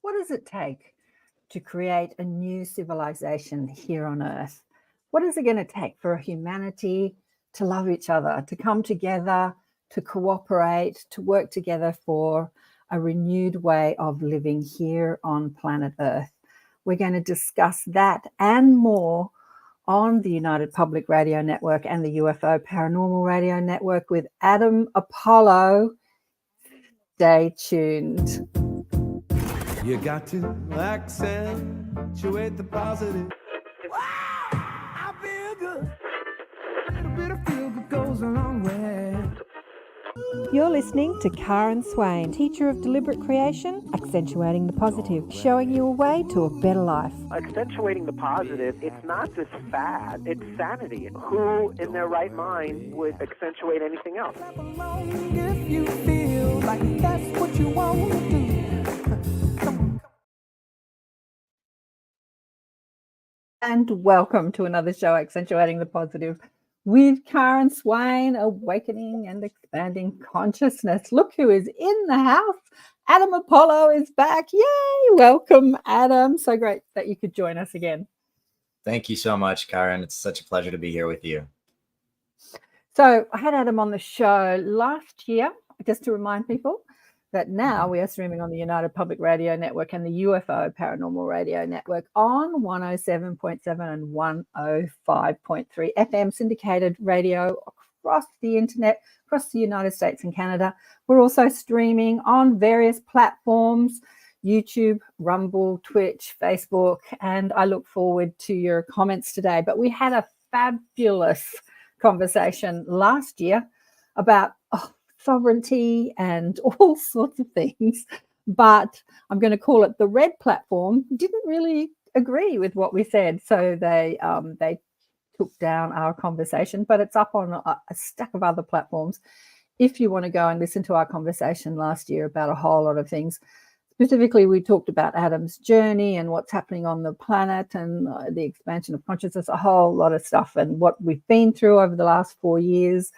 What does it take to create a new civilization here on Earth? What is it going to take for humanity to love each other, to come together, to cooperate, to work together for a renewed way of living here on planet Earth? We're going to discuss that and more on the United Public Radio Network and the UFO Paranormal Radio Network with Adam Apollo. Stay tuned. You got to accentuate the positive. Wow, I feel good. A little bit of feel good goes a long way. You're listening to Karen Swain, teacher of deliberate creation, accentuating the positive, showing you a way to a better life. Accentuating the positive, it's not just fad, it's sanity. Who in their right mind would accentuate anything else? If you feel like that's what you want to do. And welcome to another show, Accentuating the Positive, with Karen Swain, awakening and expanding consciousness. Look who is in the house. Adam Apollo is back. Yay! Welcome, Adam. So great that you could join us again. Thank you so much, Karen. It's such a pleasure to be here with you. So I had Adam on the show last year, just to remind people that now we are streaming on the United Public Radio Network and the UFO Paranormal Radio Network on 107.7 and 105.3 FM syndicated radio across the internet, across the United States and Canada. We're also streaming on various platforms, YouTube, Rumble, Twitch, Facebook, and I look forward to your comments today. But we had a fabulous conversation last year about sovereignty and all sorts of things, but I'm going to call it the red platform didn't really agree with what we said, so they took down our conversation, but it's up on a stack of other platforms if you want to go and listen to our conversation last year about a whole lot of things. Specifically, we talked about Adam's journey and what's happening on the planet and the expansion of consciousness, a whole lot of stuff, and what we've been through over the last 4 years.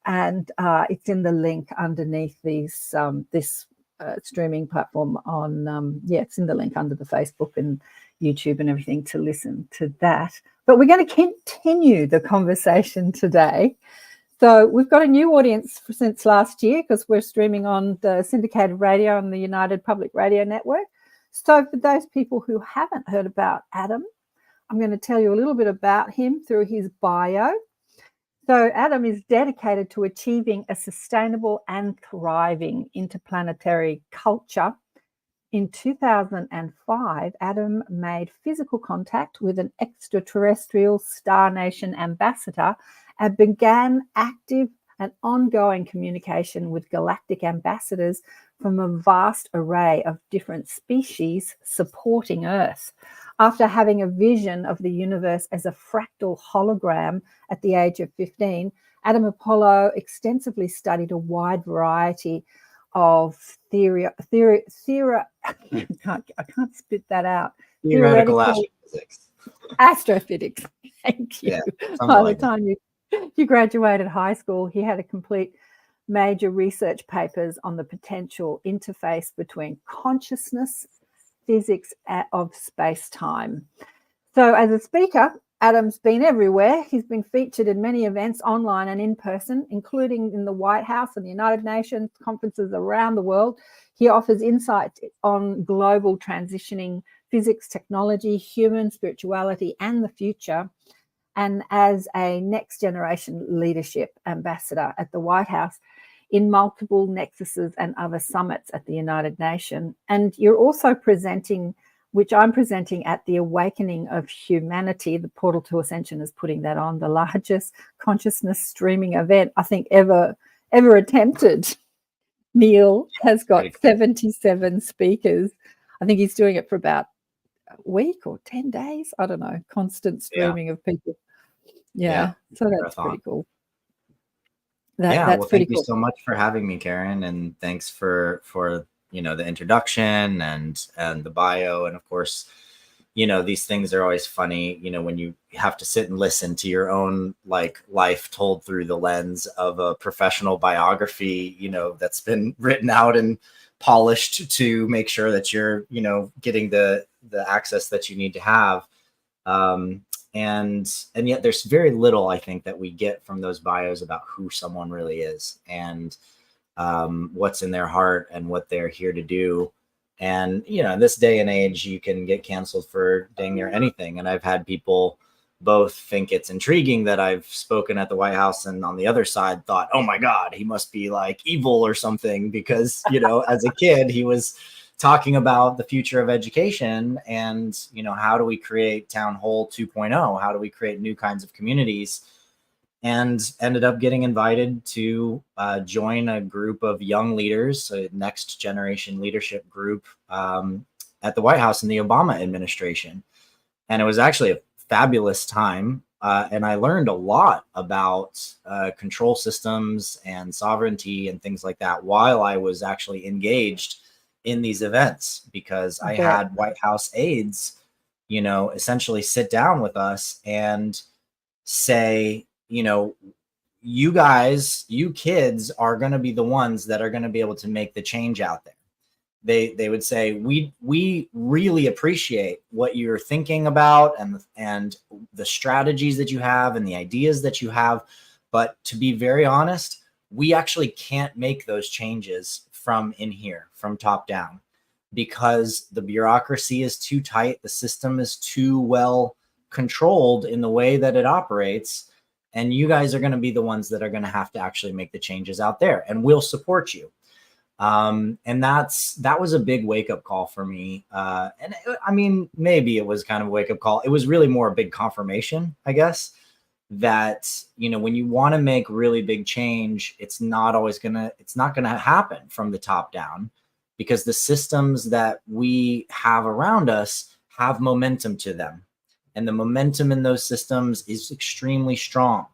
And it's in the link underneath this streaming platform on, it's in the link under the Facebook and YouTube and everything to listen to that. But we're going to continue the conversation today. So we've got a new audience since last year because we're streaming on the syndicated radio on the United Public Radio Network. So for those people who haven't heard about Adam, I'm going to tell you a little bit about him through his bio. So Adam is dedicated to achieving a sustainable and thriving interplanetary culture. In 2005, Adam made physical contact with an extraterrestrial Star Nation ambassador and began active and ongoing communication with Galactic Ambassadors from a vast array of different species supporting Earth. After having a vision of the universe as a fractal hologram at the age of 15, Adam Apollo extensively studied a wide variety of I can't spit that out. Theoretical astrophysics. Astrophysics. Thank you. Yeah, By the time you graduated high school, he had a complete major research papers on the potential interface between consciousness, physics of space-time. So as a speaker, Adam's been everywhere. He's been featured in many events online and in person, including in the White House and the United Nations conferences around the world. He offers insights on global transitioning physics, technology, human spirituality, and the future. And as a next generation leadership ambassador at the White House, in multiple nexuses and other summits at the United Nations. And you're also presenting, which I'm presenting at the Awakening of Humanity. The Portal to Ascension is putting that on, the largest consciousness streaming event I think ever attempted. Neil has got 77 speakers. I think he's doing it for about a week or 10 days. I don't know, constant streaming of people. Yeah. So that's pretty cool. That's thank you so much for having me, Karen, and thanks for the introduction and the bio, and of course, these things are always funny, when you have to sit and listen to your own life told through the lens of a professional biography, that's been written out in polished to make sure that you're, you know, getting the access that you need to have. And yet there's very little, I think, that we get from those bios about who someone really is, and what's in their heart and what they're here to do. And, you know, in this day and age, you can get canceled for dang near anything. And I've had people both think it's intriguing that I've spoken at the White House, and on the other side thought, oh my God, he must be like evil or something, because, you know, as a kid, he was talking about the future of education and, you know, how do we create Town Hall 2.0? How do we create new kinds of communities? And ended up getting invited to join a group of young leaders, a next generation leadership group at the White House in the Obama administration. And it was actually a fabulous time. And I learned a lot about control systems and sovereignty and things like that while I was actually engaged in these events, because I had White House aides, you know, essentially sit down with us and say, you know, you guys, you kids are going to be the ones that are going to be able to make the change out there. They would say, we really appreciate what you're thinking about and the strategies that you have and the ideas that you have. But to be very honest, we actually can't make those changes from in here, from top down, because the bureaucracy is too tight. The system is too well controlled in the way that it operates. And you guys are going to be the ones that are going to have to actually make the changes out there, and we'll support you. And that was a big wake up call for me. And I mean, maybe it was kind of a wake up call. It was really more a big confirmation, I guess, that, you know, when you want to make really big change, it's not going to happen from the top down, because the systems that we have around us have momentum to them. And the momentum in those systems is extremely strong.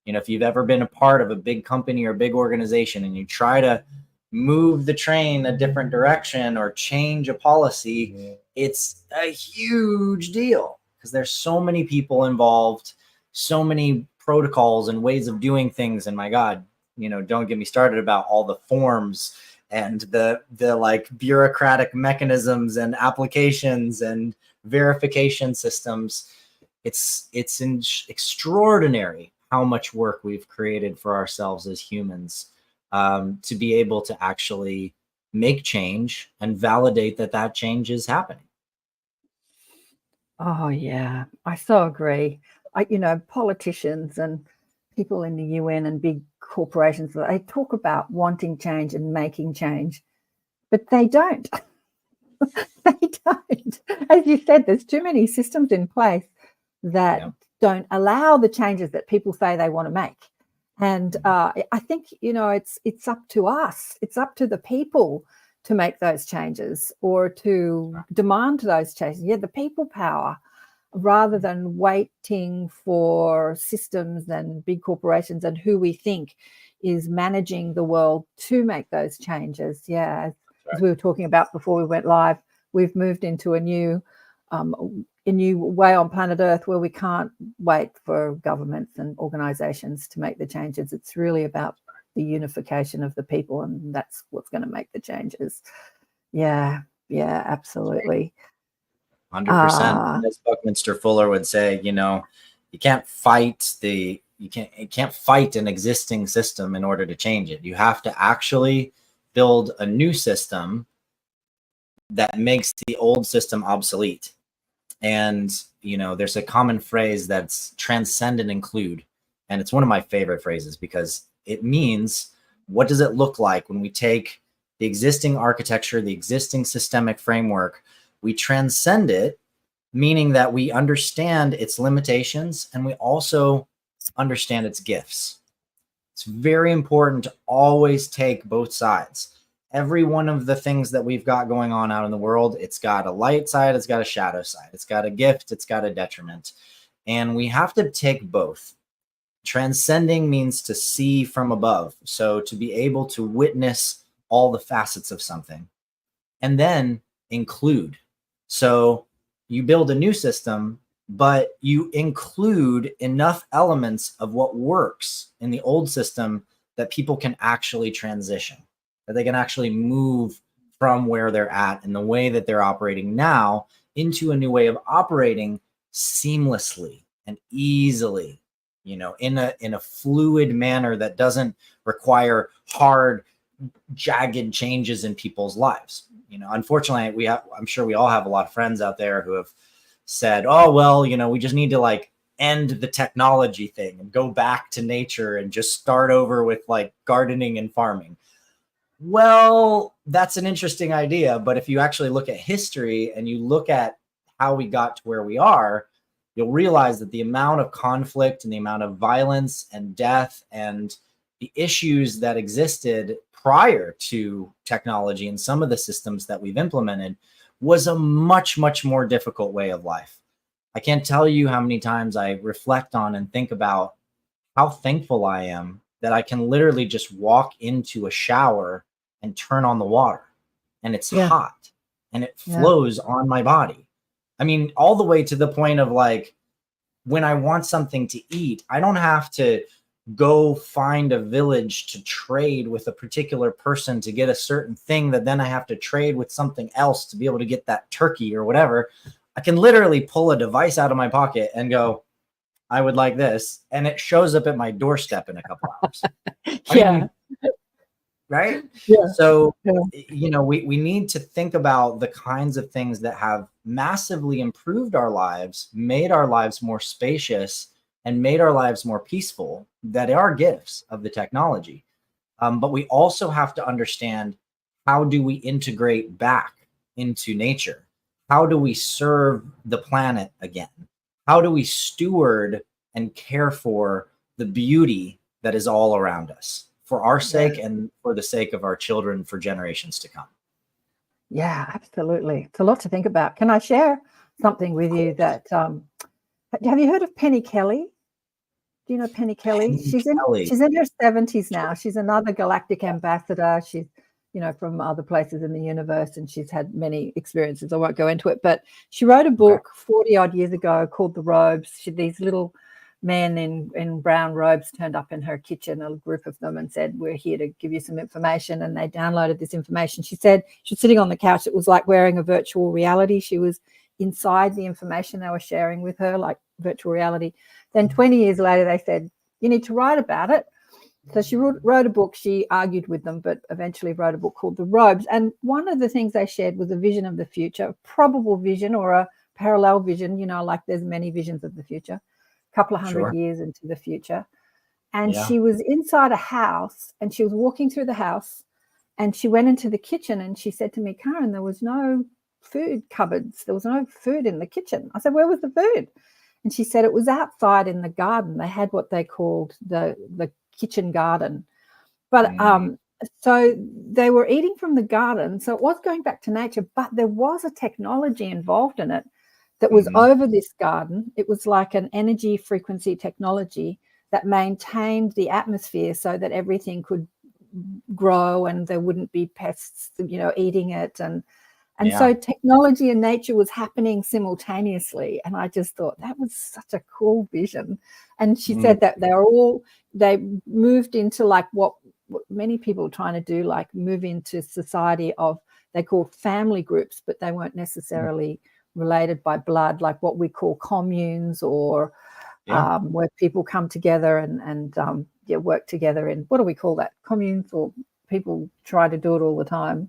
You know, if you've ever been a part of a big company or a big organization and you try to move the train a different direction or change a policy, it's a huge deal, because there's so many people involved, so many protocols and ways of doing things. And my God, you know, don't get me started about all the forms and the like bureaucratic mechanisms and applications and verification systems. It's extraordinary how much work we've created for ourselves as humans, to be able to actually make change and validate that change is happening. Oh yeah, I so agree. You know, politicians and people in the UN and big corporations, they talk about wanting change and making change, but they don't. They don't. As you said, there's too many systems in place that don't allow the changes that people say they want to make. And I think, you know, it's up to us. It's up to the people to make those changes or to demand those changes. Yeah, the people power, rather than waiting for systems and big corporations and who we think is managing the world to make those changes. Yeah, as we were talking about before we went live, we've moved into a new way on planet Earth where we can't wait for governments and organizations to make the changes. It's really about the unification of the people, and that's what's going to make the changes. Yeah, absolutely. 100%. As Buckminster Fuller would say, you know, you can't fight an existing system in order to change it. You have to actually build a new system that makes the old system obsolete. And, you know, there's a common phrase that's transcend and include. And it's one of my favorite phrases, because it means, what does it look like when we take the existing architecture, the existing systemic framework, we transcend it, meaning that we understand its limitations and we also understand its gifts. It's very important to always take both sides. Every one of the things that we've got going on out in the world, it's got a light side, it's got a shadow side, it's got a gift, it's got a detriment. And we have to take both. Transcending means to see from above. So to be able to witness all the facets of something, and then include. So you build a new system, but you include enough elements of what works in the old system that people can actually transition, that they can actually move from where they're at and the way that they're operating now into a new way of operating seamlessly and easily, you know, in a fluid manner that doesn't require hard, jagged changes in people's lives. You know, unfortunately, I'm sure we all have a lot of friends out there who have said, oh, well, you know, we just need to like end the technology thing and go back to nature and just start over with like gardening and farming. Well, that's an interesting idea. But if you actually look at history and you look at how we got to where we are, you'll realize that the amount of conflict and the amount of violence and death and the issues that existed prior to technology and some of the systems that we've implemented was a much, much more difficult way of life. I can't tell you how many times I reflect on and think about how thankful I am that I can literally just walk into a shower and turn on the water and it's hot and it flows on my body. I mean, all the way to the point of like, when I want something to eat, I don't have to go find a village to trade with a particular person to get a certain thing that then I have to trade with something else to be able to get that turkey or whatever. I can literally pull a device out of my pocket and go, I would like this. And it shows up at my doorstep in a couple hours. I mean, right? Yeah. So, you know, we need to think about the kinds of things that have massively improved our lives, made our lives more spacious, and made our lives more peaceful, that are gifts of the technology. But we also have to understand, how do we integrate back into nature? How do we serve the planet again? How do we steward and care for the beauty that is all around us for our sake and for the sake of our children for generations to come? Yeah, absolutely. It's a lot to think about. Can I share something with you that, have you heard of Penny Kelly? Do you know Penny Kelly? She's in her 70s now. She's another Galactic Ambassador. She's, you know, from other places in the universe, and she's had many experiences. I won't go into it, but she wrote a book 40 odd years ago called The Robes. These little men in brown robes turned up in her kitchen, a group of them, and said, we're here to give you some information. And they downloaded this information. She said she was sitting on the couch. It was like wearing a virtual reality. She was inside the information they were sharing with her, like virtual reality. Then 20 years later, they said, you need to write about it. So she wrote a book. She argued with them, but eventually wrote a book called The Robes. And one of the things they shared was a vision of the future, a probable vision or a parallel vision, you know, like there's many visions of the future, a couple of hundred years into the future. And she was inside a house, and she was walking through the house, and she went into the kitchen, and she said to me, Karen, there was no food cupboards. There was no food in the kitchen. I said, where was the food? And she said it was outside in the garden. They had what they called the kitchen garden. But so they were eating from the garden. So it was going back to nature, but there was a technology involved in it that was over this garden. It was like an energy frequency technology that maintained the atmosphere so that everything could grow and there wouldn't be pests, you know, eating it. And so technology and nature was happening simultaneously. And I just thought that was such a cool vision. And she said that they moved into like what many people are trying to do, like move into society of, they called family groups, but they weren't necessarily related by blood, like what we call communes, or where people come together and work together in, what do we call that? Communes, or people try to do it all the time.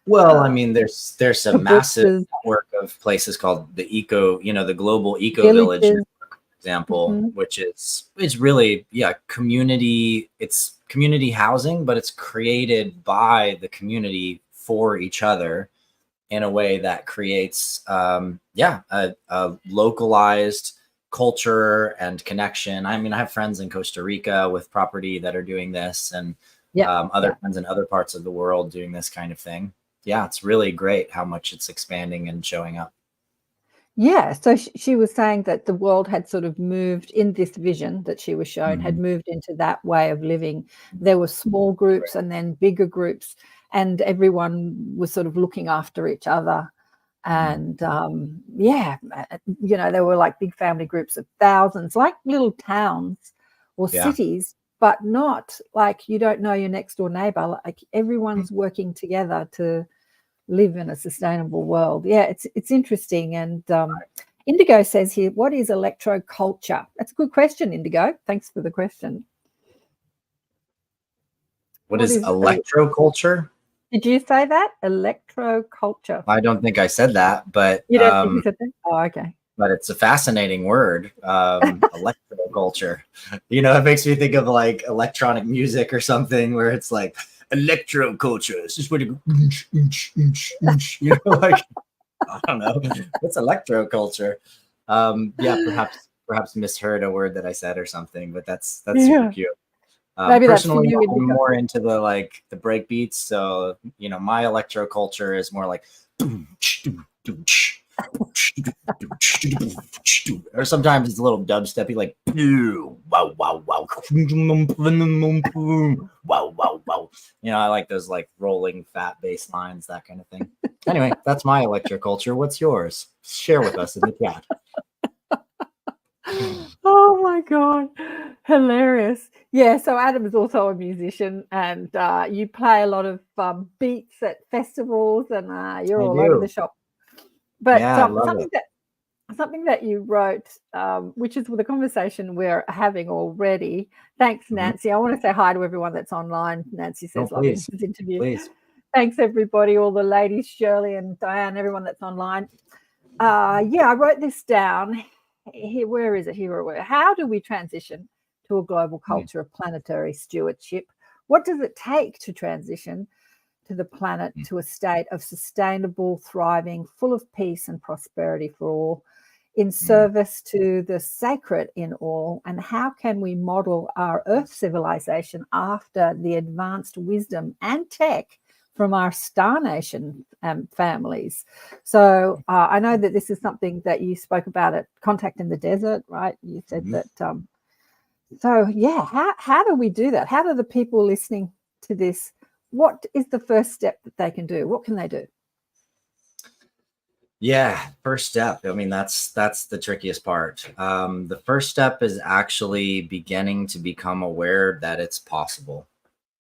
Well, I mean, there's a massive network of places called the global eco village, for example, which is really, community. It's community housing, but it's created by the community for each other in a way that creates, a localized culture and connection. I mean, I have friends in Costa Rica with property that are doing this, and other friends in other parts of the world doing this kind of thing. Yeah, it's really great how much it's expanding and showing up. Yeah, so she was saying that the world had sort of moved in this vision that she was shown, had moved into that way of living. There were small groups and then bigger groups, and everyone was sort of looking after each other. And there were like big family groups of thousands, like little towns or cities, but not like you don't know your next door neighbor. Like everyone's working together to live in a sustainable world. Yeah, it's interesting. And Indigo says here, what is electroculture? That's a good question, Indigo. Thanks for the question. What is electroculture? Did you say that? Electroculture. I don't think I said that, but you don't think you said that? Oh, okay. But it's a fascinating word, electroculture. You know, it makes me think of like electronic music or something where it's like electroculture. It's just what you go, you know, like I don't know. What's electroculture? Yeah, perhaps misheard a word that I said or something, but that's super cute. Maybe personally, that's I'm more into the break beats. So, you know, my electroculture is more like or sometimes it's a little dubsteppy, like wow wow wow wow wow wow. You know, I like those like rolling fat bass lines, that kind of thing. Anyway, that's my electroculture. What's yours? Share with us in the chat. Oh my God, hilarious. Yeah, so Adam is also a musician, and you play a lot of beats at festivals, and you're all over the shop. But yeah, something that you wrote, which is the conversation we're having already. Thanks, Nancy. I want to say hi to everyone that's online. Nancy says, loving this interview. Please. Thanks, everybody, all the ladies, Shirley and Diane, everyone that's online. Yeah, I wrote this down. Here, where is it? Here or where? How do we transition to a global culture of planetary stewardship? What does it take to transition to the planet to a state of sustainable, thriving, full of peace and prosperity for all, in service to the sacred in all? And how can we model our Earth civilization after the advanced wisdom and tech from our Star Nation families? So I know that this is something that you spoke about at Contact in the Desert, right? You said that. So yeah, how do we do that? How do the people listening to this, what is the first step that they can do? What can they do? Yeah, first step. I mean, that's the trickiest part. The first step is actually beginning to become aware that it's possible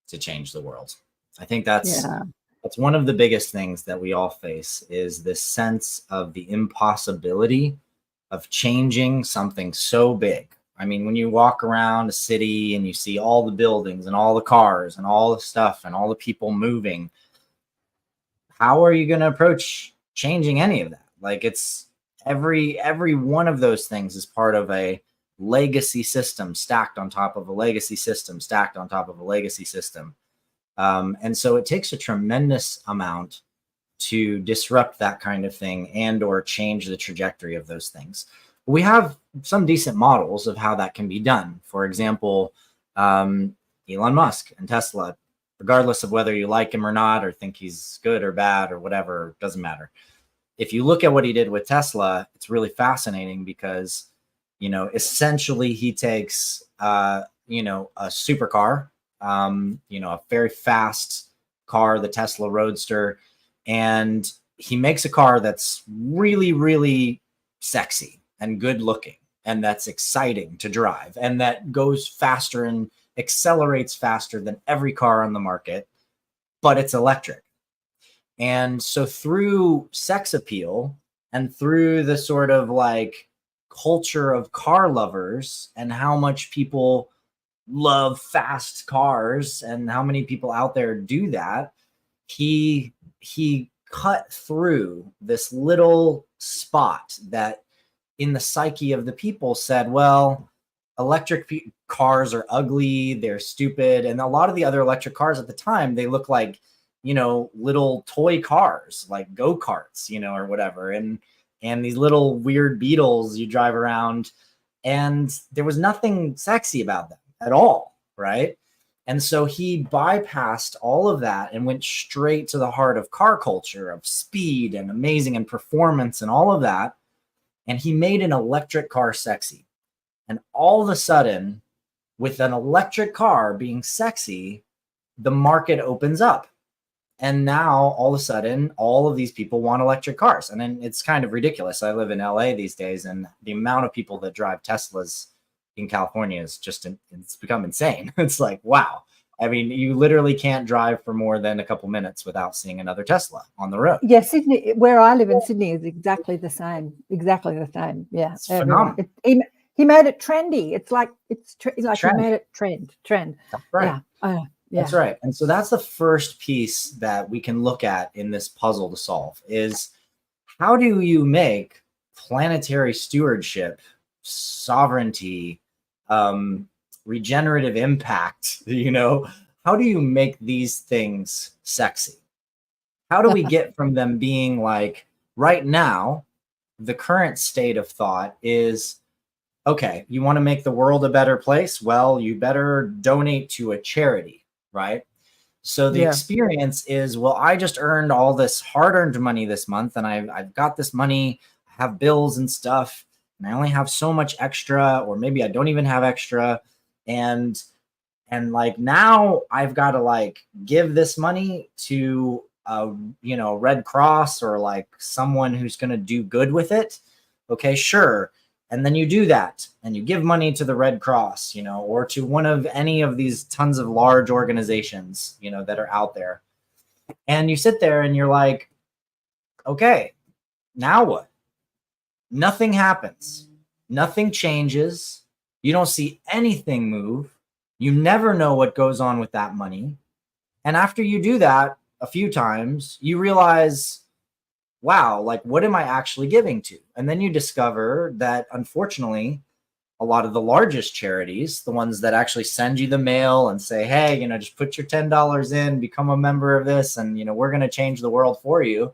to change the world. I think that's one of the biggest things that we all face, is this sense of the impossibility of changing something so big. I mean, when you walk around a city and you see all the buildings and all the cars and all the stuff and all the people moving, how are you going to approach changing any of that? Like, it's every one of those things is part of a legacy system stacked on top of a legacy system stacked on top of a legacy system. And so it takes a tremendous amount to disrupt that kind of thing and or change the trajectory of those things. We have some decent models of how that can be done. For example, Elon Musk and Tesla, regardless of whether you like him or not, or think he's good or bad or whatever, doesn't matter. If you look at what he did with Tesla, it's really fascinating because, you know, essentially he takes, you know, a supercar, you know, a very fast car, the Tesla Roadster, and he makes a car that's really, really sexy and good looking, and that's exciting to drive, and that goes faster and accelerates faster than every car on the market, but it's electric. And so through sex appeal and through the sort of like culture of car lovers and how much people love fast cars and how many people out there do that, he cut through this little spot that in the psyche of the people said, well, electric cars are ugly, they're stupid. And a lot of the other electric cars at the time, they look like, you know, little toy cars, like go-karts, you know, or whatever. And these little weird Beetles you drive around, and there was nothing sexy about them at all, right? And so he bypassed all of that and went straight to the heart of car culture, of speed and amazing and performance and all of that. And he made an electric car sexy. And all of a sudden, with an electric car being sexy, the market opens up. And now all of a sudden, all of these people want electric cars. And then it's kind of ridiculous. I live in LA these days, and the amount of people that drive Teslas in California is just, it's become insane. It's like, wow, I mean, you literally can't drive for more than a couple minutes without seeing another Tesla on the road. Yeah, Sydney, where I live in Sydney, is exactly the same. Exactly the same. Yeah, it's phenomenal. He made it trendy. It's like he made it trend. That's right. Yeah. That's right. And so that's the first piece that we can look at in this puzzle to solve is how do you make planetary stewardship, sovereignty, regenerative impact, how do you make these things sexy? How do we get from them being like, right now, the current state of thought is, okay, you want to make the world a better place? Well, you better donate to a charity, right? So the experience is, well, I just earned all this hard-earned money this month, and I've got this money, I have bills and stuff, and I only have so much extra, or maybe I don't even have extra. And like now I've got to like give this money to Red Cross or like someone who's going to do good with it. Okay, sure. And then you do that and you give money to the Red Cross, or to one of any of these tons of large organizations, that are out there. And you sit there and you're like, okay, now what? Nothing happens. Nothing changes. You don't see anything move. You never know what goes on with that money. And after you do that a few times, you realize, wow, like what am I actually giving to? And then you discover that unfortunately, a lot of the largest charities, the ones that actually send you the mail and say, hey, just put your $10 in, become a member of this, and we're going to change the world for you.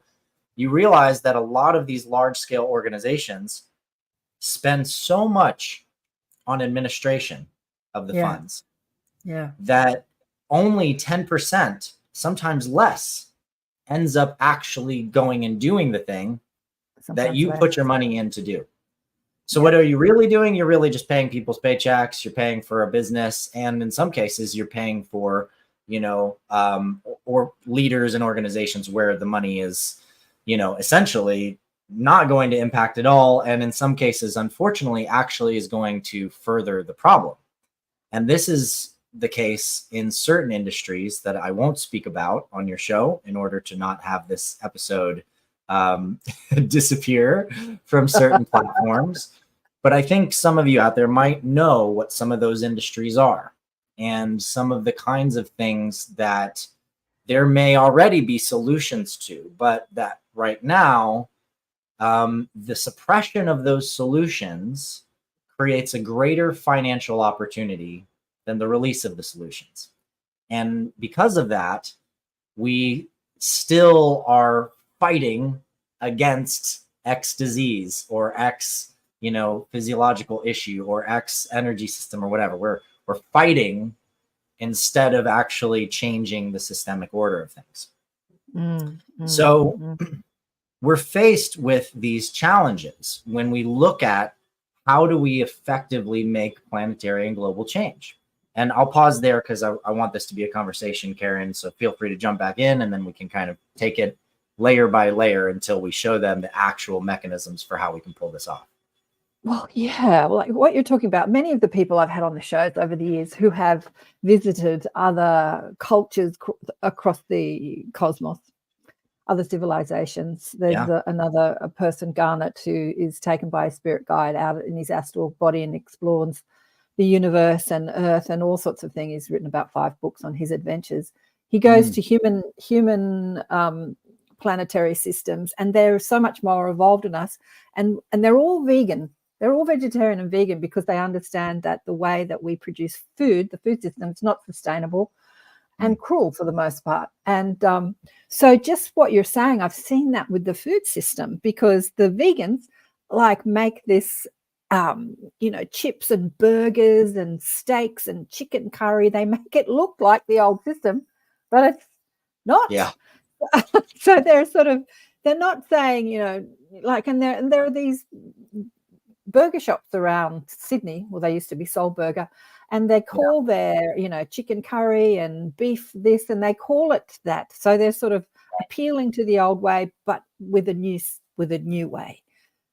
You realize that a lot of these large scale organizations spend so much on administration of the funds that only 10%, sometimes less, ends up actually going and doing the thing that you put your money in to do. So what are you really doing? You're really just paying people's paychecks. You're paying for a business. And in some cases, you're paying for, or leaders and organizations where the money is, essentially not going to impact at all. And in some cases, unfortunately, actually is going to further the problem. And this is the case in certain industries that I won't speak about on your show in order to not have this episode disappear from certain platforms. But I think some of you out there might know what some of those industries are and some of the kinds of things that there may already be solutions to, but that right now, the suppression of those solutions creates a greater financial opportunity than the release of the solutions. And because of that, we still are fighting against X disease or X, physiological issue or X energy system or whatever. We're fighting instead of actually changing the systemic order of things. So we're faced with these challenges when we look at how do we effectively make planetary and global change. And I'll pause there because I want this to be a conversation, Karen. So feel free to jump back in and then we can kind of take it layer by layer until we show them the actual mechanisms for how we can pull this off. Well, yeah, like what you're talking about, many of the people I've had on the shows over the years who have visited other cultures across the cosmos, other civilizations. There's another person, Garnet, who is taken by a spirit guide out in his astral body and explores the universe and Earth and all sorts of things. He's written about 5 books on his adventures. He goes to human planetary systems, and they're so much more evolved than us. And they're all vegan. They're all vegetarian and vegan because they understand that the way that we produce food, the food system, is not sustainable and cruel for the most part. And so just what you're saying, I've seen that with the food system because the vegans make this, chips and burgers and steaks and chicken curry. They make it look like the old system, but it's not. Yeah. So they're not saying, and there are these burger shops around Sydney, well, they used to be Soul Burger, and they call their, chicken curry and beef this, and they call it that. So they're sort of appealing to the old way, but with a new way.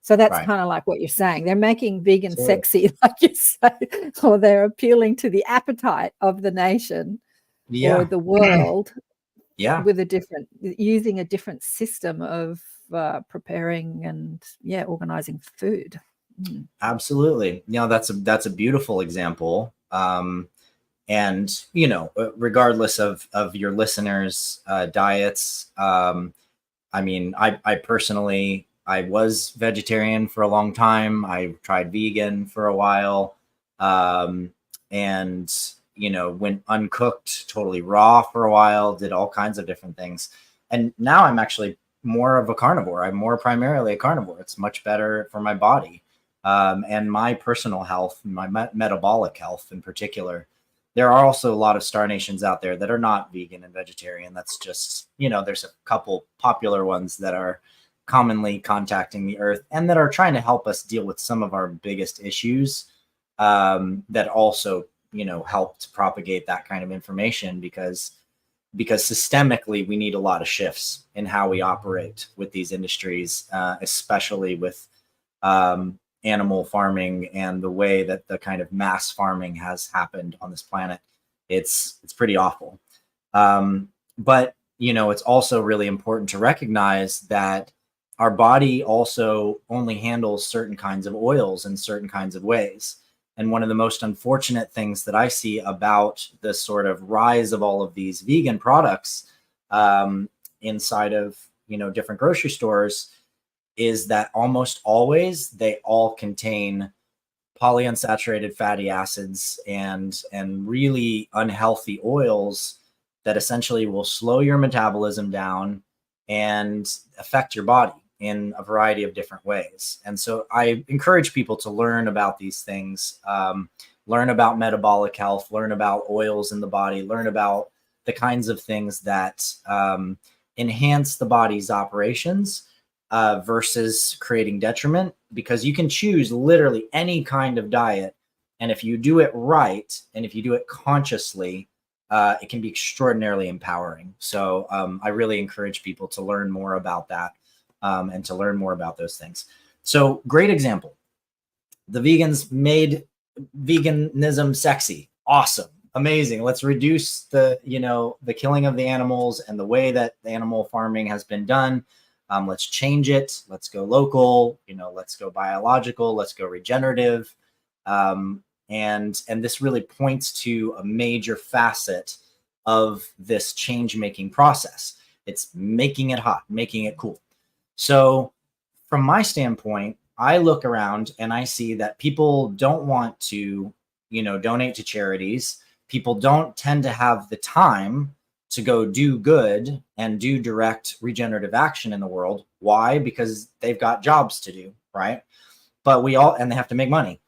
So that's kind of like what you're saying. They're making vegan sexy, like you say, or they're appealing to the appetite of the nation or the world with using a different system of preparing and organizing food. Absolutely. That's a beautiful example. And regardless of your listeners' diets, I mean, I personally, I was vegetarian for a long time. I tried vegan for a while, and went uncooked, totally raw for a while, did all kinds of different things. And now I'm actually more of a carnivore. I'm more primarily a carnivore. It's much better for my body, and my personal health, my metabolic health in particular. There are also a lot of star nations out there that are not vegan and vegetarian. That's just, there's a couple popular ones that are commonly contacting the Earth and that are trying to help us deal with some of our biggest issues, that also, help to propagate that kind of information, because systemically we need a lot of shifts in how we operate with these industries, especially with animal farming and the way that the kind of mass farming has happened on this planet. It's pretty awful. But, it's also really important to recognize that our body also only handles certain kinds of oils in certain kinds of ways. And one of the most unfortunate things that I see about the sort of rise of all of these vegan products inside of, different grocery stores is that almost always they all contain polyunsaturated fatty acids and really unhealthy oils that essentially will slow your metabolism down and affect your body in a variety of different ways. And so I encourage people to learn about these things, learn about metabolic health, learn about oils in the body, learn about the kinds of things that enhance the body's operations versus creating detriment, because you can choose literally any kind of diet. And if you do it right, and if you do it consciously, it can be extraordinarily empowering. So I really encourage people to learn more about that and to learn more about those things. So great example. The vegans made veganism sexy. Awesome. Amazing. Let's reduce the killing of the animals and the way that the animal farming has been done. Let's change it. Let's go local, let's go biological, let's go regenerative. And this really points to a major facet of this change-making process. It's making it hot, making it cool. So from my standpoint, I look around and I see that people don't want to, donate to charities. People don't tend to have the time to go do good and do direct regenerative action in the world. Why? Because they've got jobs to do, right? But and they have to make money.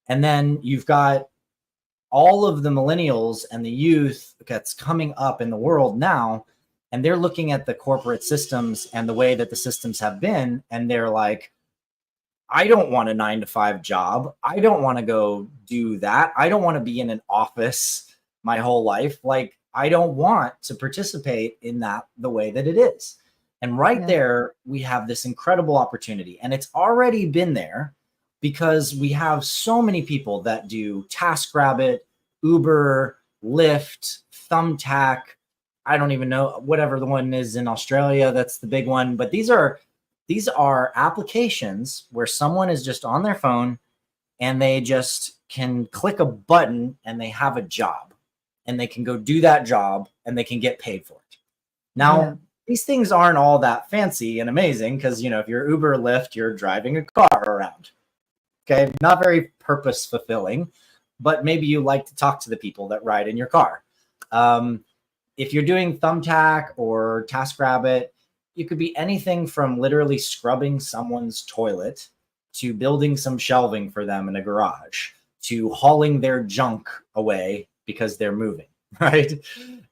And then you've got all of the millennials and the youth that's coming up in the world now, and they're looking at the corporate systems and the way that the systems have been, and they're like, I don't want a 9-to-5 job. I don't want to go do that. I don't want to be in an office my whole life. Like, I don't want to participate in that the way that it is. And there, we have this incredible opportunity. And it's already been there because we have so many people that do TaskRabbit, Uber, Lyft, Thumbtack. I don't even know, whatever the one is in Australia, that's the big one. But these are applications where someone is just on their phone and they just can click a button and they have a job. And they can go do that job and they can get paid for it. Now, these things aren't all that fancy and amazing because, if you're Uber or Lyft, you're driving a car around. Okay, not very purpose fulfilling, but maybe you like to talk to the people that ride in your car. If you're doing Thumbtack or TaskRabbit, it could be anything from literally scrubbing someone's toilet to building some shelving for them in a garage to hauling their junk away because they're moving, right?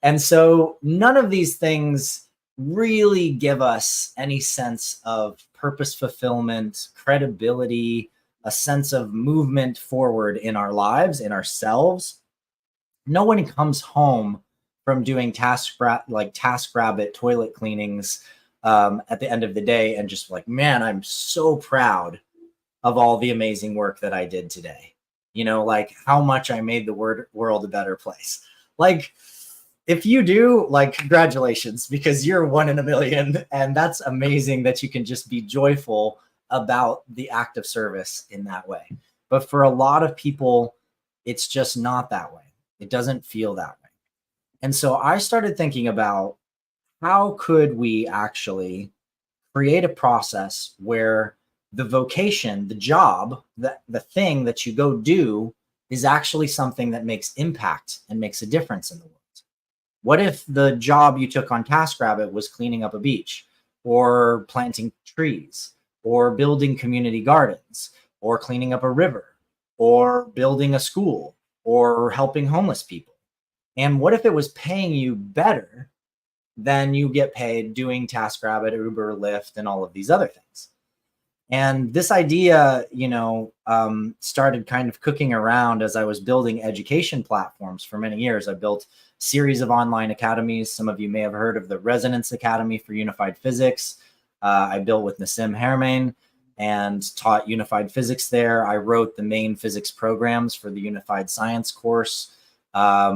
And so none of these things really give us any sense of purpose fulfillment, credibility, a sense of movement forward in our lives, in ourselves. No one comes home from doing TaskRabbit toilet cleanings at the end of the day and just like, man, I'm so proud of all the amazing work that I did today. Like how much I made the world a better place. Like if you do, like, congratulations, because you're 1 in a million, and that's amazing that you can just be joyful about the act of service in that way. But for a lot of people, it's just not that way. It doesn't feel that way. And so I started thinking about how could we actually create a process where the vocation, the job, the thing that you go do is actually something that makes impact and makes a difference in the world. What if the job you took on TaskRabbit was cleaning up a beach, or planting trees, or building community gardens, or cleaning up a river, or building a school, or helping homeless people? And what if it was paying you better than you get paid doing TaskRabbit, Uber, Lyft, and all of these other things? And this idea, started kind of cooking around as I was building education platforms for many years. I built a series of online academies. Some of you may have heard of the Resonance Academy for Unified Physics. I built with Nassim Haramein and taught unified physics there. I wrote the main physics programs for the Unified Science course,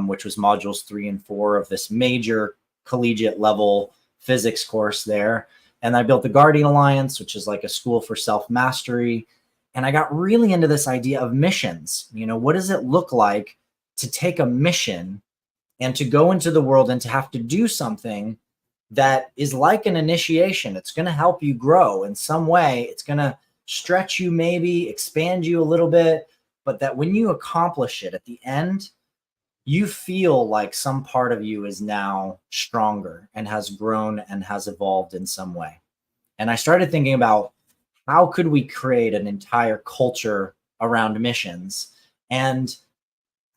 which was modules 3 and 4 of this major collegiate level physics course there. And I built the Guardian Alliance, which is like a school for self-mastery. And I got really into this idea of missions. What does it look like to take a mission and to go into the world and to have to do something that is like an initiation? It's going to help you grow in some way. It's going to stretch you, maybe expand you a little bit, but that when you accomplish it at the end, you feel like some part of you is now stronger and has grown and has evolved in some way. And I started thinking about how could we create an entire culture around missions, and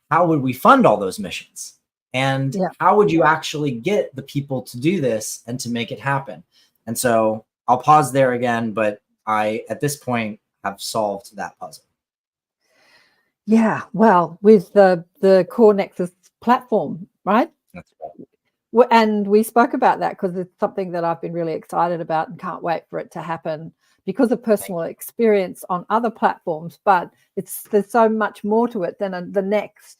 how would we fund all those missions? And how would you actually get the people to do this and to make it happen? And so I'll pause there again, but I, at this point, have solved that puzzle. Yeah, well, with the Core Nexus platform, right? That's right. And we spoke about that because it's something that I've been really excited about and can't wait for it to happen because of personal experience on other platforms. But there's so much more to it than the next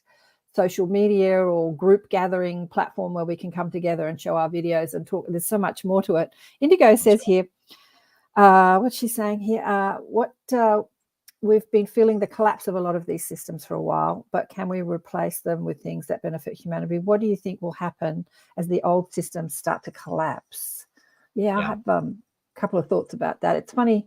social media or group gathering platform where we can come together and show our videos and talk. There's so much more to it. Indigo says here, what's she saying here? We've been feeling the collapse of a lot of these systems for a while, but can we replace them with things that benefit humanity? What do you think will happen as the old systems start to collapse? Yeah. I have a couple of thoughts about that. It's funny.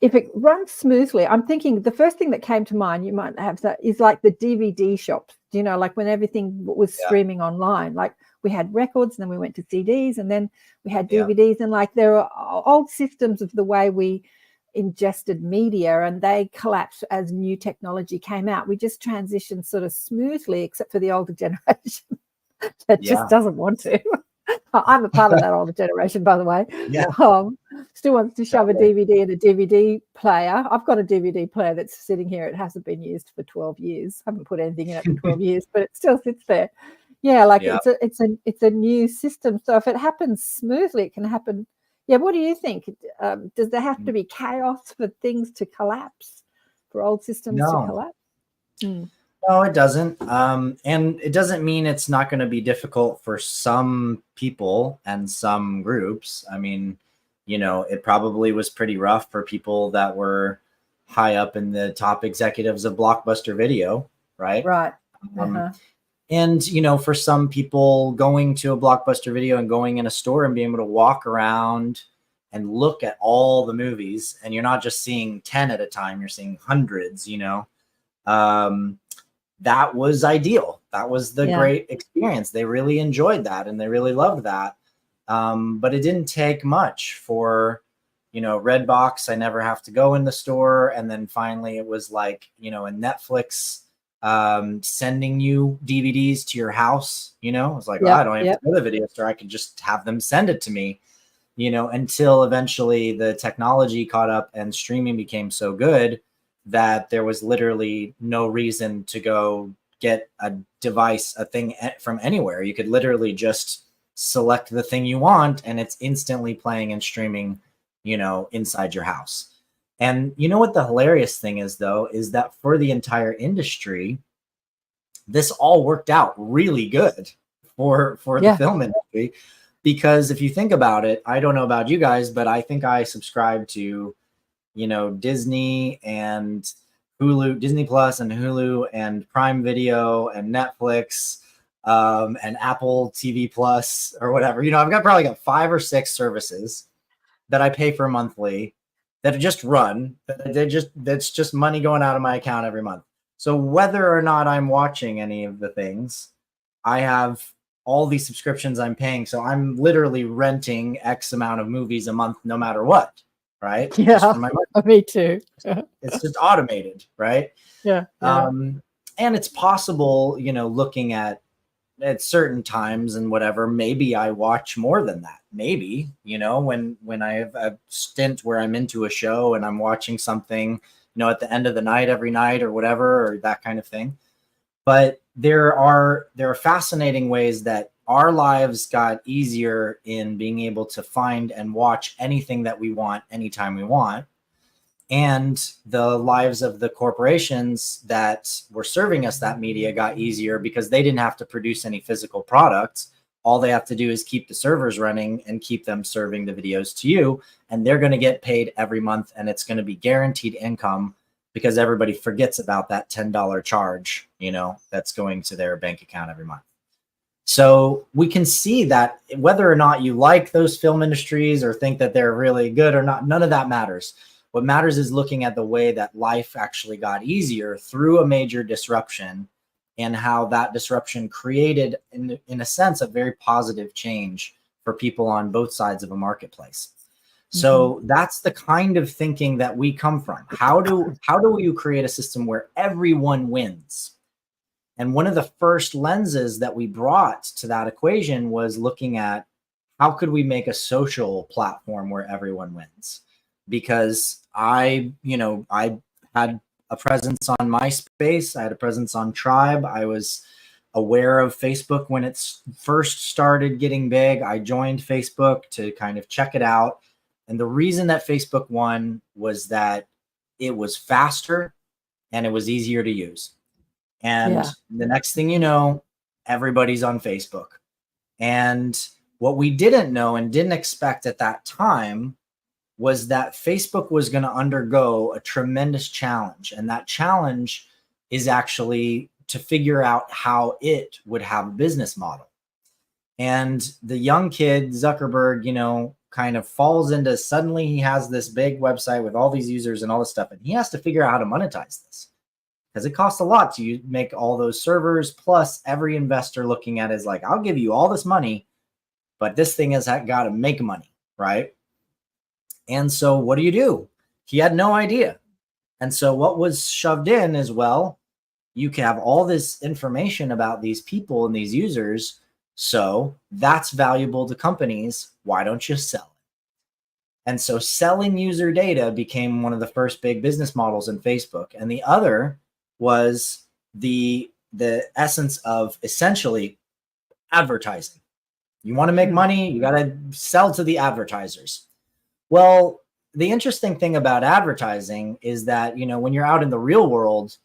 If it runs smoothly, I'm thinking the first thing that came to mind, you might have that, is like the DVD shops, like when everything was streaming online, like we had records and then we went to CDs and then we had DVDs, and like there are old systems of the way we ingested media, and they collapsed as new technology came out. We just transitioned sort of smoothly, except for the older generation that just doesn't want to. I'm a part of that older generation, by the way. Still wants to shove a DVD in a DVD player. I've got a DVD player that's sitting here. It hasn't been used for 12 years. I haven't put anything in it for 12 years, but it still sits there. It's a new system. So if it happens smoothly, it can happen. Yeah, what do you think? Does there have to be chaos for things to collapse, for old systems to collapse? No, it doesn't. And it doesn't mean it's not going to be difficult for some people and some groups. I mean, it probably was pretty rough for people that were high up in the top executives of Blockbuster Video, right? Right. And, for some people, going to a Blockbuster Video and going in a store and being able to walk around and look at all the movies, and you're not just seeing 10 at a time, you're seeing hundreds, that was ideal. That was the great experience. They really enjoyed that and they really loved that. But it didn't take much for, Redbox. I never have to go in the store. And then finally it was like, a Netflix sending you DVDs to your house. It was like, I don't have to go to the video store. I could just have them send it to me, until eventually the technology caught up and streaming became so good that there was literally no reason to go get a device, a thing from anywhere. You could literally just select the thing you want and it's instantly playing and streaming, inside your house. And what the hilarious thing is, though, is that for the entire industry, this all worked out really good for the film industry. Because if you think about it, I don't know about you guys, but I think I subscribe to, you know, Disney and Hulu, Disney Plus and Hulu and Prime Video and Netflix and Apple TV Plus or whatever. You know, I've probably got 5 or 6 services that I pay for monthly that just run. That's just money going out of my account every month. So whether or not I'm watching any of the things, I have all these subscriptions I'm paying. So I'm literally renting X amount of movies a month, no matter what. Right. Yeah. Me too. It's just automated. Right. Yeah. And it's possible, you know, looking at certain times and whatever, maybe I watch more than that. Maybe, you know, when I have a stint where I'm into a show and I'm watching something, you know, at the end of the night, every night or whatever, or that kind of thing. But there are fascinating ways that our lives got easier in being able to find and watch anything that we want, anytime we want. And the lives of the corporations that were serving us that media got easier because they didn't have to produce any physical products. All they have to do is keep the servers running and keep them serving the videos to you. And they're going to get paid every month, and it's going to be guaranteed income because everybody forgets about that $10 charge, you know, that's going to their bank account every month. So we can see that whether or not you like those film industries or think that they're really good or not, none of that matters. What matters is looking at the way that life actually got easier through a major disruption and how that disruption created, in a sense, a very positive change for people on both sides of a marketplace. So that's the kind of thinking that we come from. How do you create a system where everyone wins? And one of the first lenses that we brought to that equation was looking at how could we make a social platform where everyone wins? Because I had a presence on MySpace. I had a presence on Tribe. I was aware of Facebook when it first started getting big. I joined Facebook to kind of check it out. And the reason that Facebook won was that it was faster and it was easier to use. And the next thing you know, everybody's on Facebook. And what we didn't know and didn't expect at that time was that Facebook was going to undergo a tremendous challenge. And that challenge is actually to figure out how it would have a business model. And the young kid, Zuckerberg, you know, kind of falls into, suddenly he has this big website with all these users and all this stuff. And he has to figure out how to monetize this because it costs a lot to make all those servers. Plus every investor looking at it is like, I'll give you all this money, but this thing has got to make money, right? And so what do? He had no idea. And so what was shoved in is, well, you can have all this information about these people and these users. So that's valuable to companies. Why don't you sell it? And so selling user data became one of the first big business models in Facebook. And the other was the essence of essentially advertising. You want to make money, you got to sell to the advertisers. Well, the interesting thing about advertising is that, you know, when you're out in the real world,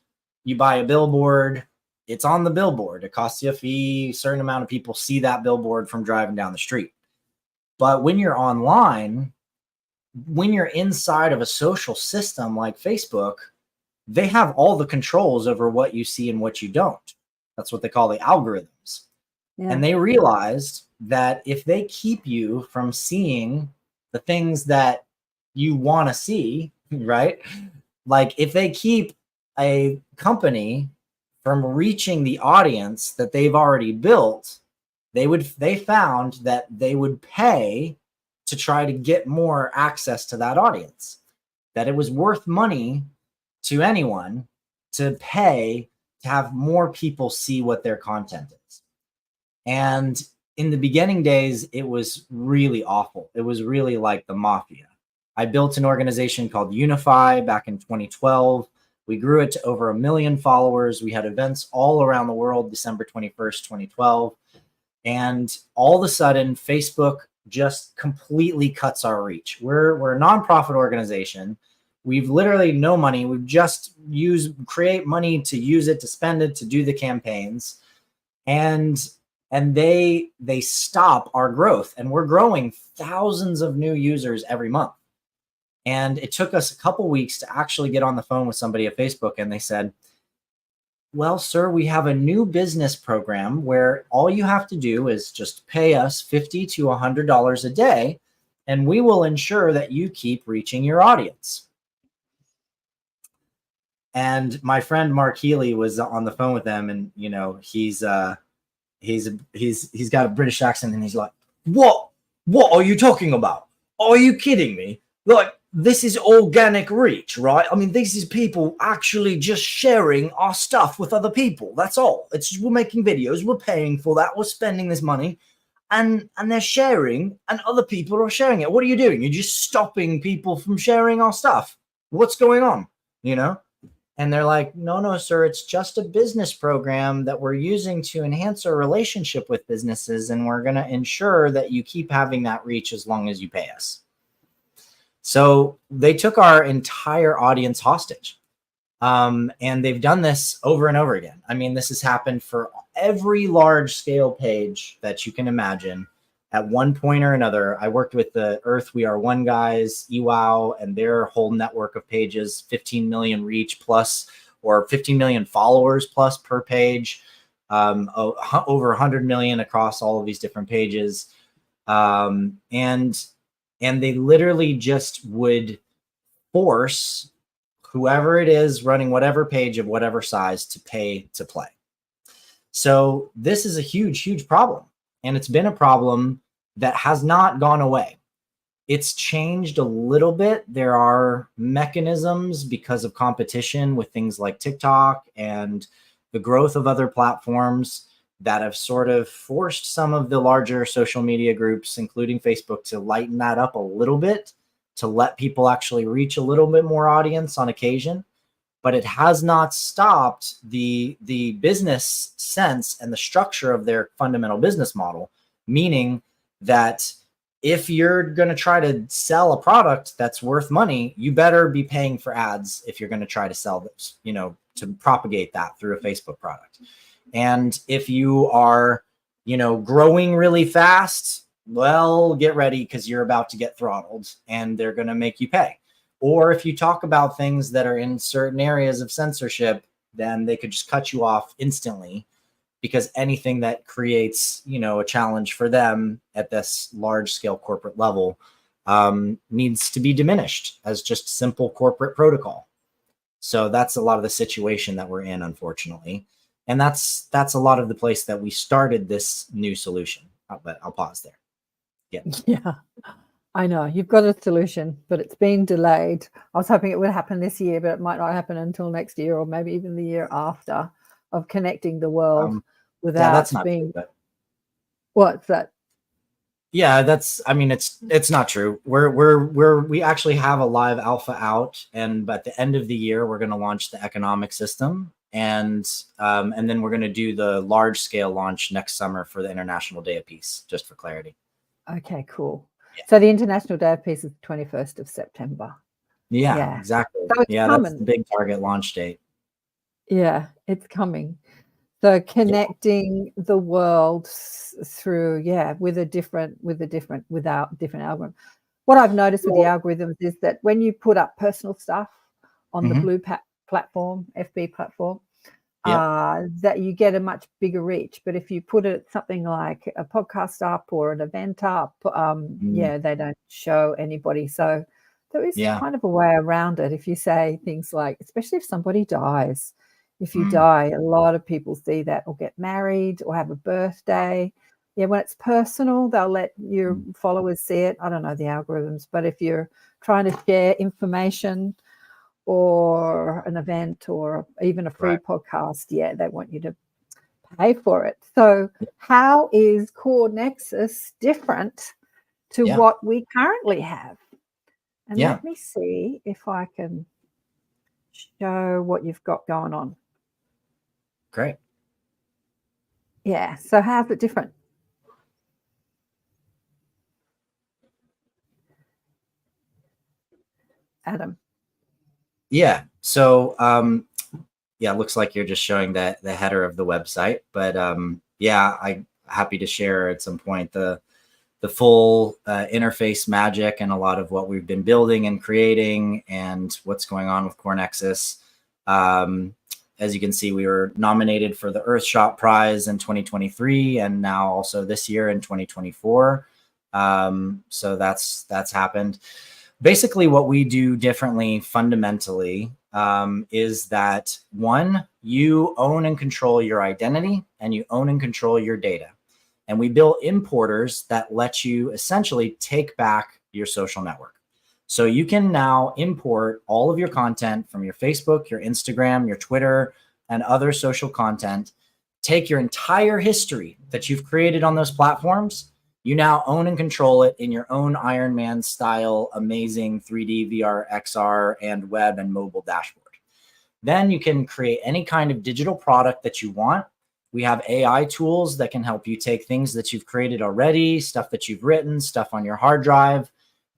you buy a billboard, it's on the billboard. It costs you a fee. A certain amount of people see that billboard from driving down the street. But when you're online, when you're inside of a social system like Facebook, they have all the controls over what you see and what you don't. That's what they call the algorithms. Yeah. And they realized that if they keep you from seeing the things that you want to see, right? Like if they keep a company from reaching the audience that they've already built, they found that they would pay to try to get more access to that audience, that it was worth money to anyone to pay to have more people see what their content is. And in the beginning days, it was really awful. It was really like the mafia. I built an organization called Unify back in 2012. We grew it to over 1 million followers. We had events all around the world, December 21st, 2012. And all of a sudden, Facebook just completely cuts our reach. We're a nonprofit organization. We've literally no money. We've just create money to use it, to spend it, to do the campaigns. And and they stop our growth, and we're growing thousands of new users every month. And it took us a couple weeks to actually get on the phone with somebody at Facebook, and they said, well, sir, we have a new business program where all you have to do is just pay us $50 to $100 a day, and we will ensure that you keep reaching your audience. And my friend Mark Healy was on the phone with them, and you know, he's got a British accent, and he's like, what are you talking about? Are you kidding me? Like, this is organic reach, right? I mean, this is people actually just sharing our stuff with other people. That's all. It's just, we're making videos, we're paying for that, we're spending this money, and they're sharing, and other people are sharing it. What are you doing? You're just stopping people from sharing our stuff. What's going on? You know? And they're like, no, sir, it's just a business program that we're using to enhance our relationship with businesses, and we're going to ensure that you keep having that reach as long as you pay us. So they took our entire audience hostage. And they've done this over and over again. I mean, this has happened for every large scale page that you can imagine at one point or another. I worked with the Earth We Are One guys, EWOW, and their whole network of pages, 15 million reach plus, or 15 million followers plus per page, over 100 million across all of these different pages. And they literally just would force whoever it is running whatever page of whatever size to pay to play. So this is a huge, huge problem. And it's been a problem that has not gone away. It's changed a little bit. There are mechanisms because of competition with things like TikTok and the growth of other platforms that have sort of forced some of the larger social media groups, including Facebook, to lighten that up a little bit, to let people actually reach a little bit more audience on occasion. But it has not stopped the business sense and the structure of their fundamental business model, meaning that if you're going to try to sell a product that's worth money, you better be paying for ads if you're going to try to sell this, you know, to propagate that through a Facebook product. And if you are, you know, growing really fast, well, get ready because you're about to get throttled and they're going to make you pay. Or if you talk about things that are in certain areas of censorship, then they could just cut you off instantly, because anything that creates, you know, a challenge for them at this large scale corporate level needs to be diminished as just simple corporate protocol. So that's a lot of the situation that we're in, unfortunately. And that's a lot of the place that we started this new solution. But I'll pause there. Yeah. I know you've got a solution, but it's been delayed. I was hoping it would happen this year, but it might not happen until next year, or maybe even the year after, of connecting the world without that's not being. True, but... What's that? Yeah, that's. I mean, it's not true. We actually have a live alpha out, and at the end of the year, we're going to launch the economic system, and then we're going to do the large scale launch next summer for the International Day of Peace. Just for clarity. Okay, cool. So the International Day of Peace is the 21st of September. Yeah, exactly. So that's the big target launch date. Yeah, it's coming. So connecting the world through, without different algorithm. What I've noticed with the algorithms is that when you put up personal stuff on the Blue platform, FB platform, that you get a much bigger reach. But if you put it something like a podcast up or an event up, they don't show anybody. So there is kind of a way around it. If you say things like, especially if somebody dies, if you die, a lot of people see that, or get married or have a birthday. Yeah, when it's personal, they'll let your followers see it. I don't know the algorithms, but if you're trying to share information or an event or even a free podcast, they want you to pay for it. So how is Core Nexus different to what we currently have? And let me see if I can show what you've got going on. Great. Yeah, so how's it different? Adam. Yeah. So, it looks like you're just showing the header of the website, but I happy to share at some point the full interface magic and a lot of what we've been building and creating and what's going on with Core Nexus. As you can see, we were nominated for the Earthshot Prize in 2023 and now also this year in 2024. So that's happened. Basically, what we do differently fundamentally is that, one, you own and control your identity and you own and control your data. And we build importers that let you essentially take back your social network. So you can now import all of your content from your Facebook, your Instagram, your Twitter, and other social content, take your entire history that you've created on those platforms. You now own and control it in your own Iron Man style, amazing 3D, VR, XR, and web and mobile dashboard. Then you can create any kind of digital product that you want. We have AI tools that can help you take things that you've created already, stuff that you've written, stuff on your hard drive,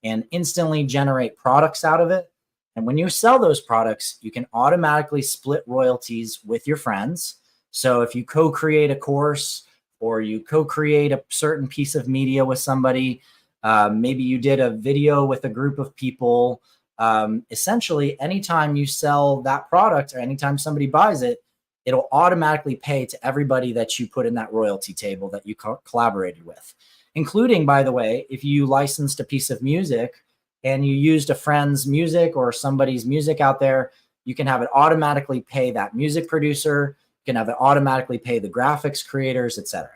and instantly generate products out of it. And when you sell those products, you can automatically split royalties with your friends. So if you co-create a course or you co-create a certain piece of media with somebody, maybe you did a video with a group of people, essentially anytime you sell that product or anytime somebody buys it, it'll automatically pay to everybody that you put in that royalty table that you collaborated with, including, by the way, if you licensed a piece of music and you used a friend's music or somebody's music out there, you can have it automatically pay that music producer, you can have it automatically pay the graphics creators, etc.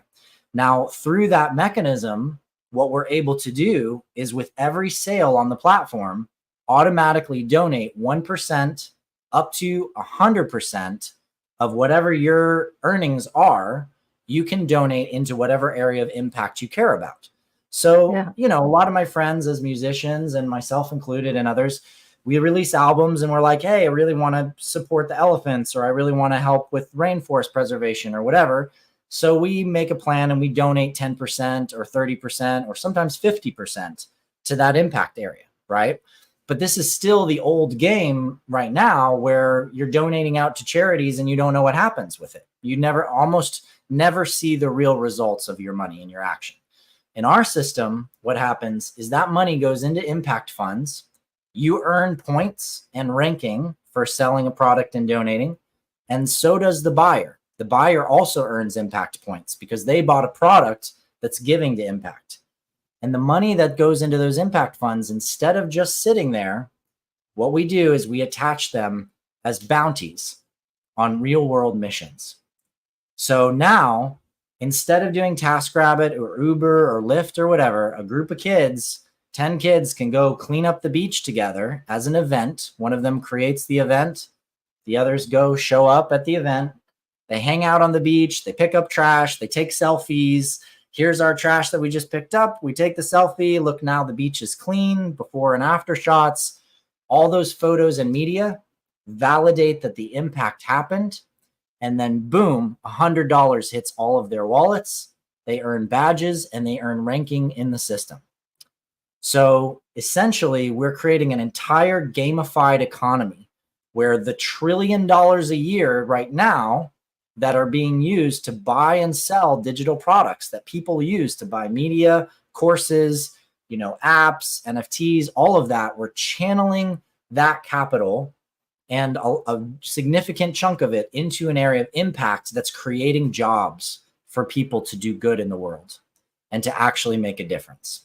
Now, through that mechanism, what we're able to do is with every sale on the platform, automatically donate 1% up to 100% of whatever your earnings are. You can donate into whatever area of impact you care about. So, you know, a lot of my friends as musicians and myself included and others, we release albums and we're like, hey, I really want to support the elephants, or I really want to help with rainforest preservation or whatever. So we make a plan and we donate 10% or 30% or sometimes 50% to that impact area, right? But this is still the old game right now where you're donating out to charities and you don't know what happens with it. You almost never see the real results of your money and your action. In our system, what happens is that money goes into impact funds. You earn points and ranking for selling a product and donating, and so does the buyer. The buyer also earns impact points because they bought a product that's giving to impact. And the money that goes into those impact funds, instead of just sitting there, what we do is we attach them as bounties on real world missions. So now, instead of doing TaskRabbit or Uber or Lyft or whatever, a group of kids, 10 kids can go clean up the beach together as an event. One of them creates the event. The others go show up at the event. They hang out on the beach. They pick up trash. They take selfies. Here's our trash that we just picked up. We take the selfie. Look, now the beach is clean, before and after shots. All those photos and media validate that the impact happened. And then boom, $100 hits all of their wallets. They earn badges and they earn ranking in the system. So essentially, we're creating an entire gamified economy where the $1 trillion a year right now that are being used to buy and sell digital products that people use to buy media, courses, you know, apps, NFTs, all of that, we're channeling that capital and a significant chunk of it into an area of impact that's creating jobs for people to do good in the world and to actually make a difference.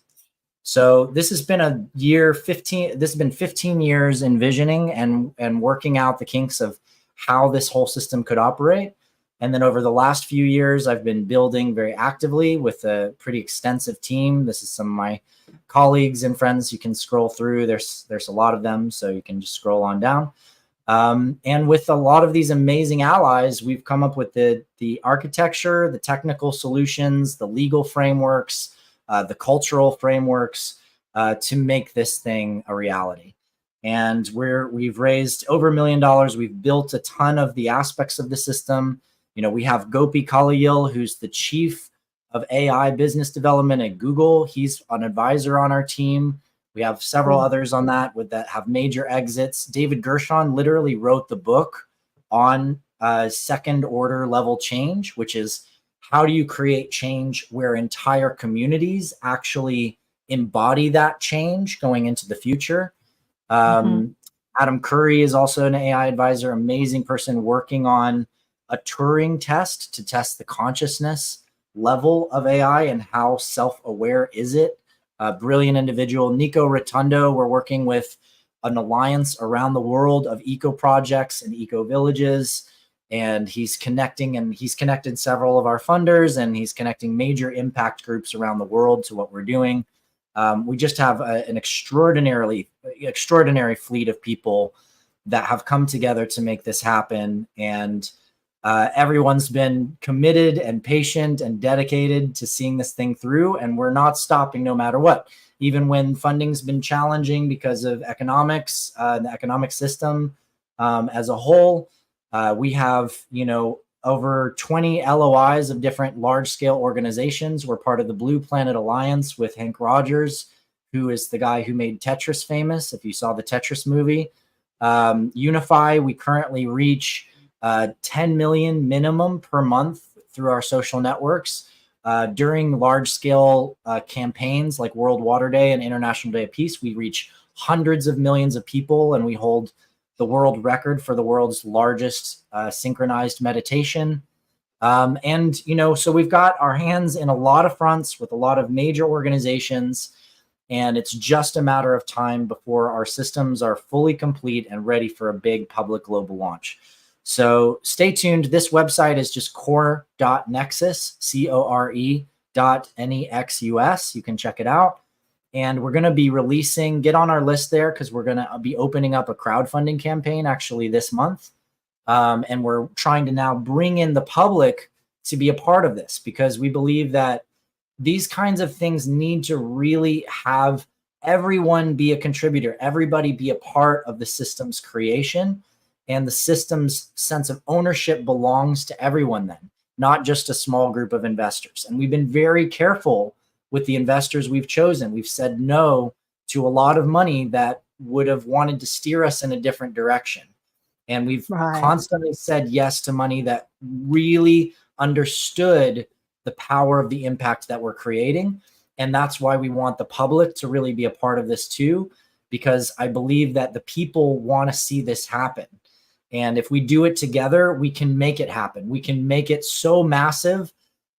So this has been this has been 15 years envisioning and working out the kinks of how this whole system could operate. And then over the last few years, I've been building very actively with a pretty extensive team. This is some of my colleagues and friends. You can scroll through. There's a lot of them, so you can just scroll on down. And with a lot of these amazing allies, we've come up with the architecture, the technical solutions, the legal frameworks, the cultural frameworks to make this thing a reality. And we've raised over $1 million. We've built a ton of the aspects of the system. You know, we have Gopi Kalayil, who's the chief of AI business development at Google. He's an advisor on our team. We have several others on that have major exits. David Gershon literally wrote the book on second order level change, which is how do you create change where entire communities actually embody that change going into the future? Adam Curry is also an AI advisor, amazing person working on a Turing test to test the consciousness level of AI and how self-aware is it. A brilliant individual. Nico Rotundo, we're working with an alliance around the world of eco projects and eco villages, and he's connected several of our funders, and he's connecting major impact groups around the world to what we're doing. We just have an extraordinary fleet of people that have come together to make this happen. And everyone's been committed and patient and dedicated to seeing this thing through. And we're not stopping no matter what. Even when funding's been challenging because of economics, the economic system as a whole, we have, over 20 LOIs of different large-scale organizations. We're part of the Blue Planet Alliance with Hank Rogers, who is the guy who made Tetris famous, if you saw the Tetris movie. Unify, we currently reach 10 million minimum per month through our social networks. During large-scale campaigns like World Water Day and International Day of Peace, we reach hundreds of millions of people, and we hold the world record for the world's largest synchronized meditation. So we've got our hands in a lot of fronts with a lot of major organizations, and it's just a matter of time before our systems are fully complete and ready for a big public global launch. So stay tuned. This website is just core.nexus, core.nexus. You can check it out. And we're going to be releasing, get on our list there, because we're going to be opening up a crowdfunding campaign actually this month. And we're trying to now bring in the public to be a part of this, because we believe that these kinds of things need to really have everyone be a contributor, everybody be a part of the system's creation. And the system's sense of ownership belongs to everyone then, not just a small group of investors. And we've been very careful with the investors we've chosen. We've said no to a lot of money that would have wanted to steer us in a different direction. And we've constantly said yes to money that really understood the power of the impact that we're creating. And that's why we want the public to really be a part of this too, because I believe that the people want to see this happen. And if we do it together, we can make it happen. We can make it so massive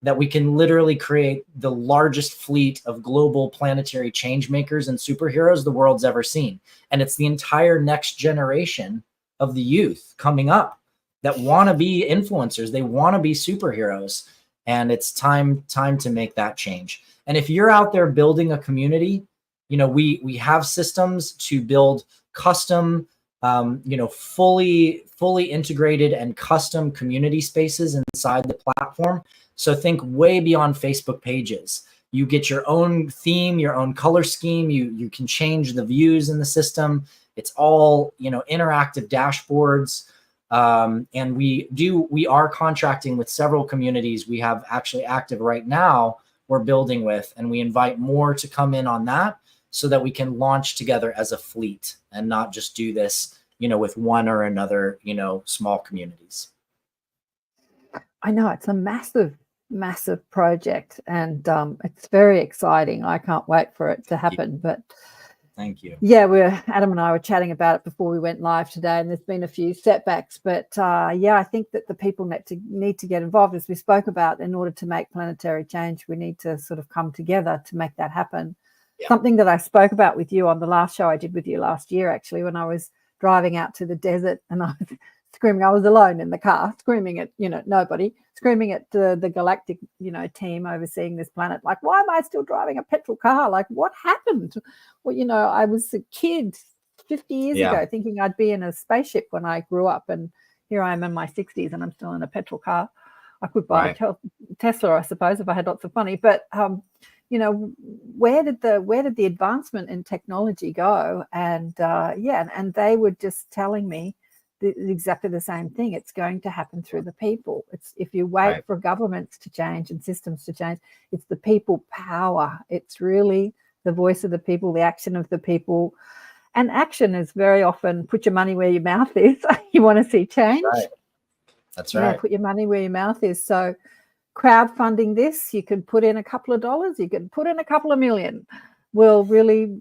that we can literally create the largest fleet of global planetary change makers and superheroes the world's ever seen. And it's the entire next generation of the youth coming up that want to be influencers. They want to be superheroes. And it's time to make that change. And if you're out there building a community, we have systems to build custom, fully integrated and custom community spaces inside the platform. So think way beyond Facebook pages. You get your own theme, your own color scheme. You can change the views in the system. It's all, interactive dashboards. And we are contracting with several communities. We have actually active right now we're building with, and we invite more to come in on that so that we can launch together as a fleet and not just do this, with one or another, small communities. I know it's a massive project, and it's very exciting. I can't wait for it to happen. But thank you. Yeah, Adam and I were chatting about it before we went live today, and there's been a few setbacks. But I think that the people need to get involved, as we spoke about. In order to make planetary change, we need to sort of come together to make that happen. Yeah. Something that I spoke about with you on the last show I did with you last year, actually, when I was driving out to the desert and I was screaming. I was alone in the car, screaming at nobody, screaming at the Galactic team overseeing this planet. Like, why am I still driving a petrol car? Like, what happened? Well, I was a kid 50 years ago thinking I'd be in a spaceship when I grew up, and here I am in my 60s and I'm still in a petrol car. I could buy a Tesla, I suppose, if I had lots of money. But where did the advancement in technology go? And and they were just telling me exactly the same thing. It's going to happen through the people. It's if you wait for governments to change and systems to change, it's the people power. It's really the voice of the people, the action of the people. And action is very often put your money where your mouth is. You want to see change. That's right. Put your money where your mouth is. So crowdfunding this. You could put in a couple of dollars, you could put in a couple of million. Will really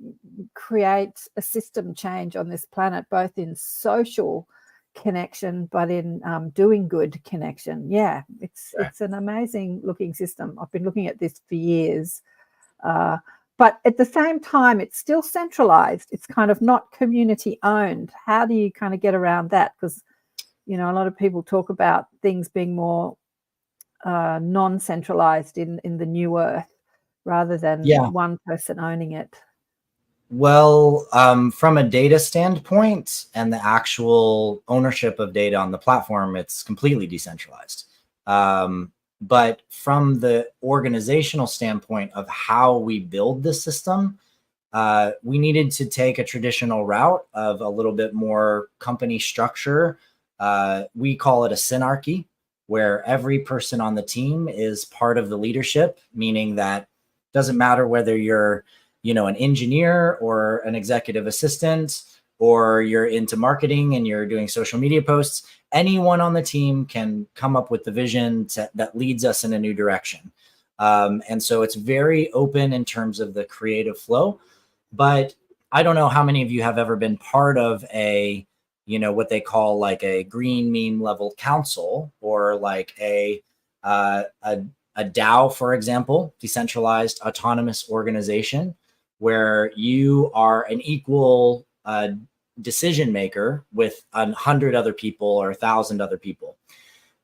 create a system change on this planet, both in social connection, but in doing good connection. Yeah, it's an amazing looking system. I've been looking at this for years. But at the same time, it's still centralized. It's kind of not community owned. How do you kind of get around that? Because, you know, a lot of people talk about things being more non-centralized in the new earth rather than one person owning it. Well, from a data standpoint and the actual ownership of data on the platform, it's completely decentralized. But from the organizational standpoint of how we build the system, we needed to take a traditional route of a little bit more company structure. We call it a synarchy, where every person on the team is part of the leadership, meaning that it doesn't matter whether you're, you know, an engineer or an executive assistant, or you're into marketing and you're doing social media posts. Anyone on the team can come up with the vision that leads us in a new direction. And so it's very open in terms of the creative flow. But I don't know how many of you have ever been part of a, you know, what they call like a green meme level council, or like a DAO, for example, decentralized autonomous organization, where you are an equal decision maker with 100 other people or 1,000 other people.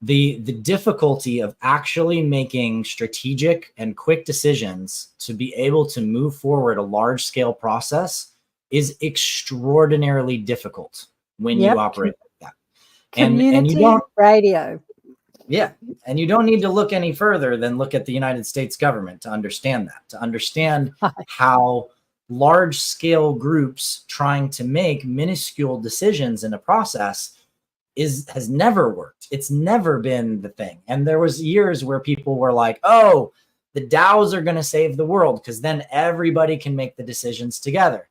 The difficulty of actually making strategic and quick decisions to be able to move forward a large scale process is extraordinarily difficult when you operate like that. And you don't radio. Yeah. And you don't need to look any further than look at the United States government to understand that, to understand how large scale groups trying to make minuscule decisions in a process has never worked. It's never been the thing. And there was years where people were like, oh, the DAOs are going to save the world because then everybody can make the decisions together.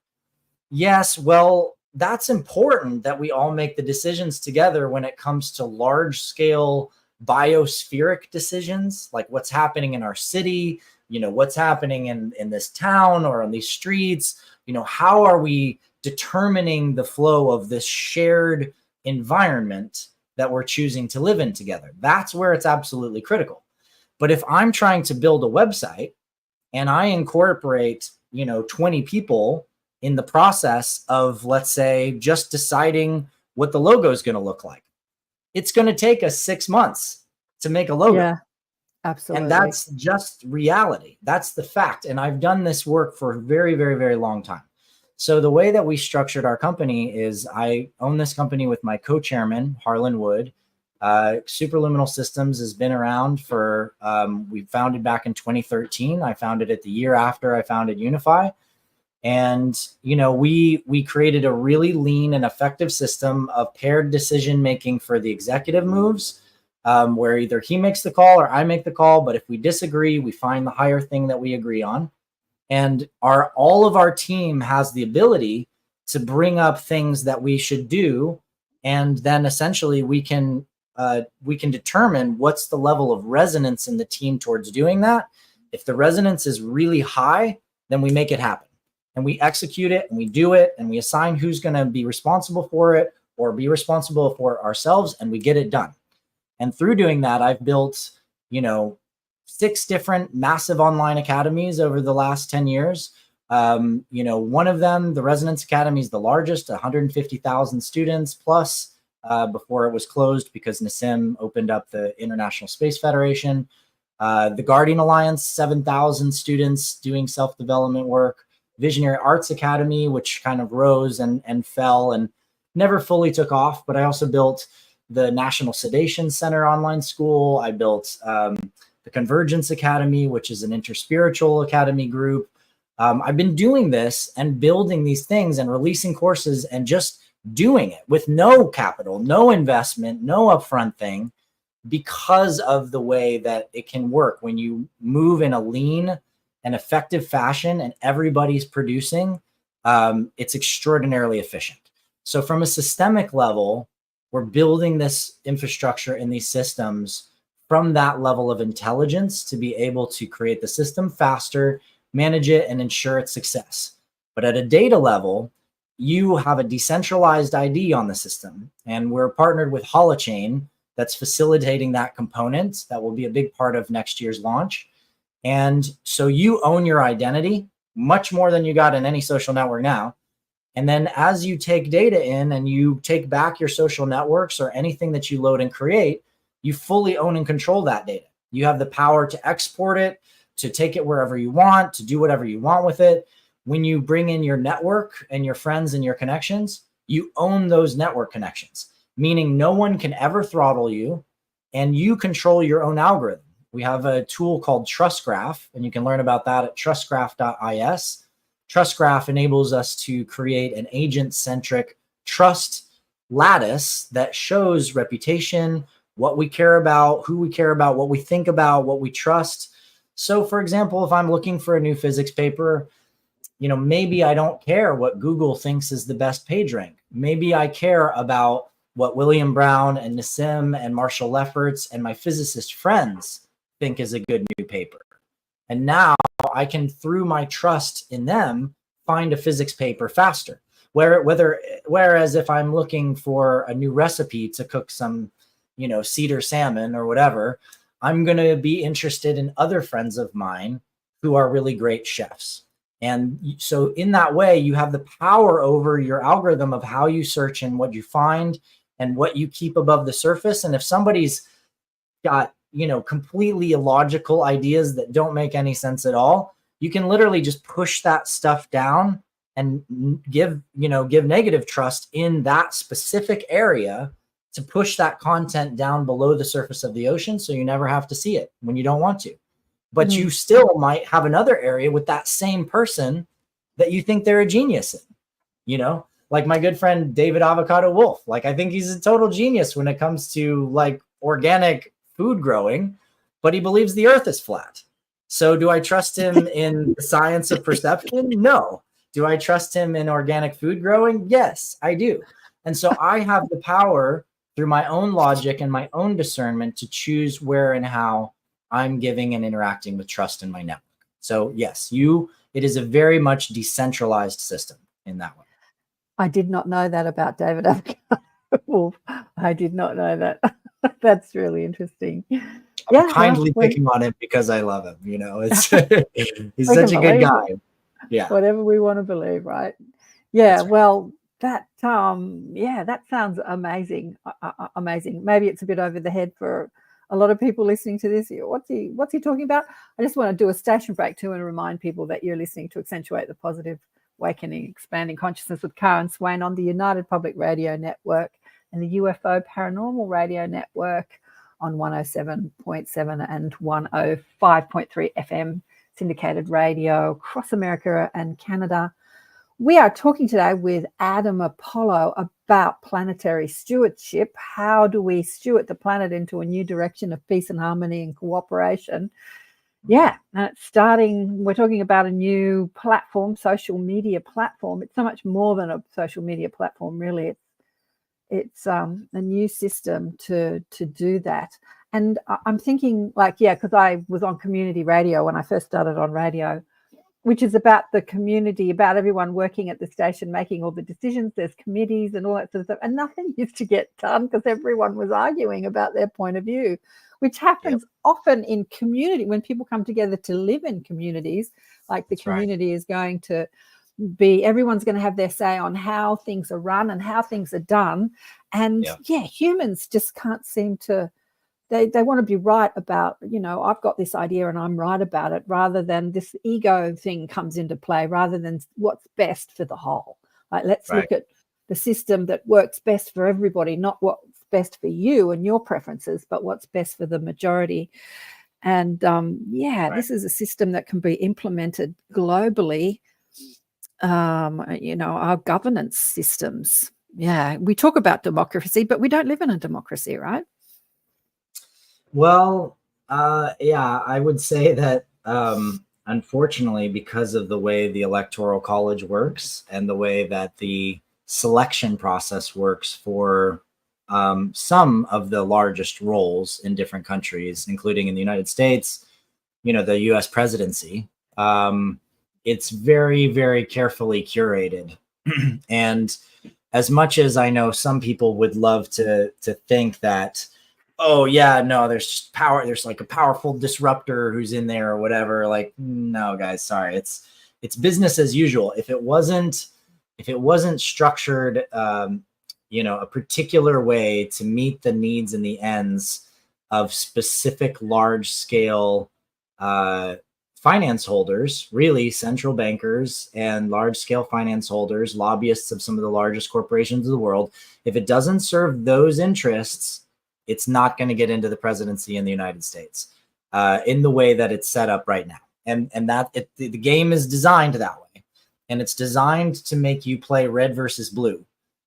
Yes, well, that's important that we all make the decisions together when it comes to large scale biospheric decisions, like what's happening in our city, you know, what's happening in this town or on these streets. You know, how are we determining the flow of this shared environment that we're choosing to live in together? That's where it's absolutely critical. But if I'm trying to build a website and I incorporate, you know, 20 people in the process of, let's say, just deciding what the logo is going to look like, it's going to take us 6 months to make a logo. Yeah, absolutely. And that's just reality. That's the fact. And I've done this work for a very, very, very long time. So the way that we structured our company is I own this company with my co-chairman, Harlan Wood. Superluminal Systems has been around for, we founded back in 2013. I founded it the year after I founded Unify. And, you know, we created a really lean and effective system of paired decision-making for the executive moves, where either he makes the call or I make the call. But if we disagree, we find the higher thing that we agree on. And all of our team has the ability to bring up things that we should do. And then essentially we can determine what's the level of resonance in the team towards doing that. If the resonance is really high, then we make it happen. And we execute it and we do it and we assign who's going to be responsible for it or be responsible for ourselves, and we get it done. And through doing that, I've built, you know, 6 different massive online academies over the last 10 years. You know, one of them, the Resonance Academy, is the largest, 150,000 students plus, before it was closed because Nassim opened up the International Space Federation. The Guardian Alliance, 7,000 students doing self-development work. Visionary Arts Academy, which kind of rose and fell and never fully took off. But I also built the National Sedation Center online school. I built the Convergence Academy, which is an interspiritual academy group. I've been doing this and building these things and releasing courses and just doing it with no capital, no investment, no upfront thing, because of the way that it can work when you move in a lean and effective fashion and everybody's producing. It's extraordinarily efficient. So from a systemic level, we're building this infrastructure in these systems from that level of intelligence to be able to create the system faster, manage it, and ensure its success. But at a data level, you have a decentralized ID on the system, and we're partnered with Holochain that's facilitating that component. That will be a big part of next year's launch. And so you own your identity much more than you got in any social network now. And then as you take data in and you take back your social networks or anything that you load and create, you fully own and control that data. You have the power to export it, to take it wherever you want, to do whatever you want with it. When you bring in your network and your friends and your connections, you own those network connections, meaning no one can ever throttle you, and you control your own algorithm. We have a tool called TrustGraph, and you can learn about that at trustgraph.is. TrustGraph enables us to create an agent-centric trust lattice that shows reputation, what we care about, who we care about, what we think about, what we trust. So for example, if I'm looking for a new physics paper, maybe I don't care what Google thinks is the best page rank. Maybe I care about what William Brown and Nassim and Marshall Lefferts and my physicist friends think is a good new paper. And now I can, through my trust in them, find a physics paper faster. Whereas if I'm looking for a new recipe to cook some, cedar salmon or whatever, I'm going to be interested in other friends of mine who are really great chefs. And so in that way, you have the power over your algorithm of how you search and what you find and what you keep above the surface. And if somebody's got, completely illogical ideas that don't make any sense at all, you can literally just push that stuff down and give negative trust in that specific area to push that content down below the surface of the ocean, so you never have to see it when you don't want to. But you still might have another area with that same person that you think they're a genius in, like my good friend David Avocado Wolf. Like, I think he's a total genius when it comes to like organic food growing, but he believes the earth is flat. So do I trust him in the science of perception? No. Do I trust him in organic food growing? Yes, I do. And so I have the power through my own logic and my own discernment to choose where and how I'm giving and interacting with trust in my network. So yes, it is a very much decentralized system in that way. I did not know that about David Avocado Wolf. I did not know that. That's really interesting. I'm kindly picking on him because I love him. It's he's such a good guy. Yeah. Whatever we want to believe, right? Yeah. Right. Well, that sounds amazing. Amazing. Maybe it's a bit over the head for a lot of people listening to this. What's he talking about? I just want to do a station break too and remind people that you're listening to Accentuate the Positive, Awakening, Expanding Consciousness with Karen Swain on the United Public Radio Network and the UFO Paranormal Radio Network on 107.7 and 105.3 FM syndicated radio across America and Canada. We are talking today with Adam Apollo about planetary stewardship. How do we steward the planet into a new direction of peace and harmony and cooperation? Yeah, and it's starting, we're talking about a new platform, social media platform. It's so much more than a social media platform, really. It's a new system to do that. And I'm thinking because I was on community radio when I first started on radio, which is about the community, about everyone working at the station, making all the decisions. There's committees and all that sort of stuff. And nothing used to get done because everyone was arguing about their point of view, which happens often in community when people come together to live in communities. Like the community is going to everyone's going to have their say on how things are run and how things are done. And humans just can't seem to, they want to be right about, I've got this idea and I'm right about it, rather than this ego thing comes into play, rather than what's best for the whole. Like, let's look at the system that works best for everybody, not what's best for you and your preferences, but what's best for the majority. And this is a system that can be implemented globally. Our governance systems. Yeah, we talk about democracy, but we don't live in a democracy, right? Well, I would say that unfortunately, because of the way the Electoral College works and the way that the selection process works for some of the largest roles in different countries, including in the United States, the US presidency. It's very, very carefully curated. And as much as I know some people would love to think that, oh yeah, no, there's just power, there's like a powerful disruptor who's in there or whatever. Like, no, guys, sorry. It's business as usual. If it wasn't structured, a particular way to meet the needs and the ends of specific large scale finance holders, really central bankers and large scale finance holders, lobbyists of some of the largest corporations of the world, if it doesn't serve those interests, it's not going to get into the presidency in the United States in the way that it's set up right now. And the game is designed that way. And it's designed to make you play red versus blue.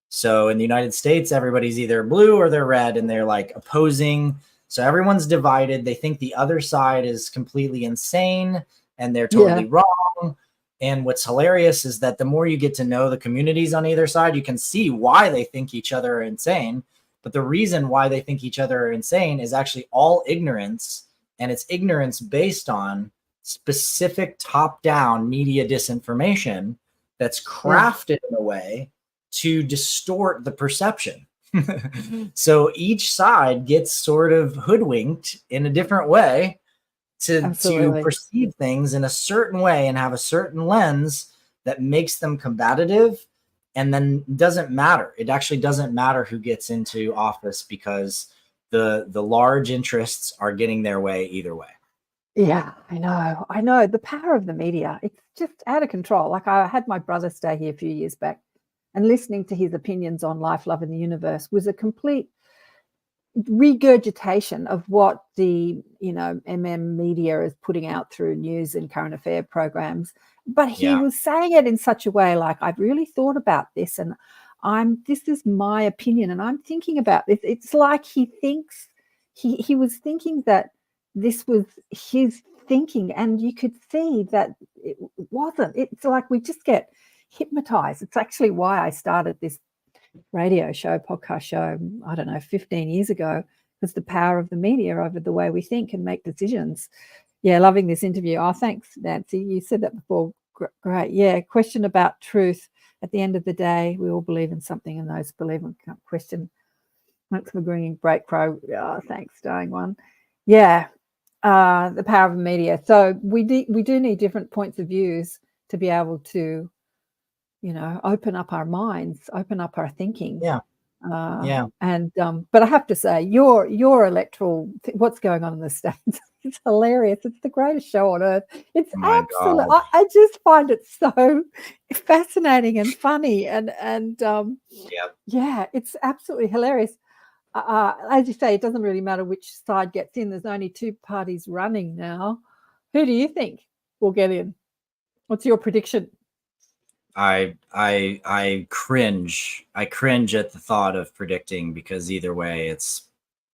So in the United States, everybody's either blue or they're red, and they're like opposing. So everyone's divided. They think the other side is completely insane and they're totally wrong. And what's hilarious is that the more you get to know the communities on either side, you can see why they think each other are insane. But the reason why they think each other are insane is actually all ignorance. And it's ignorance based on specific top-down media disinformation that's crafted in a way to distort the perception. So each side gets sort of hoodwinked in a different way to perceive things in a certain way and have a certain lens that makes them combative. And then doesn't matter. It actually doesn't matter who gets into office because the large interests are getting their way either way. Yeah, I know. The power of the media, it's just out of control. Like, I had my brother stay here a few years back, and listening to his opinions on life, love, and the universe was a complete regurgitation of what the media is putting out through news and current affair programs. But he was saying it in such a way like, I've really thought about this, and this is my opinion, and I'm thinking about this. It's like he thinks he was thinking that this was his thinking, and you could see that it wasn't. It's like we just get hypnotized. It's actually why I started this podcast show, I don't know, 15 years ago, because the power of the media over the way we think and make decisions. Yeah, loving this interview. Oh, thanks, Nancy. You said that before. Great. Yeah, question about truth. At the end of the day, we all believe in something, and those believe in question. Thanks for bringing Break Crow. Oh, thanks, dying one. Yeah, the power of the media. So we do need different points of views to be able to, open up our minds, open up our thinking. Yeah. And but I have to say, your electoral what's going on in the States, it's hilarious. It's the greatest show on earth. It's absolutely. I just find it so fascinating and funny, and it's absolutely hilarious. As you say, it doesn't really matter which side gets in. There's only two parties running now. Who do you think will get in? What's your prediction? I cringe. I cringe at the thought of predicting, because either way, it's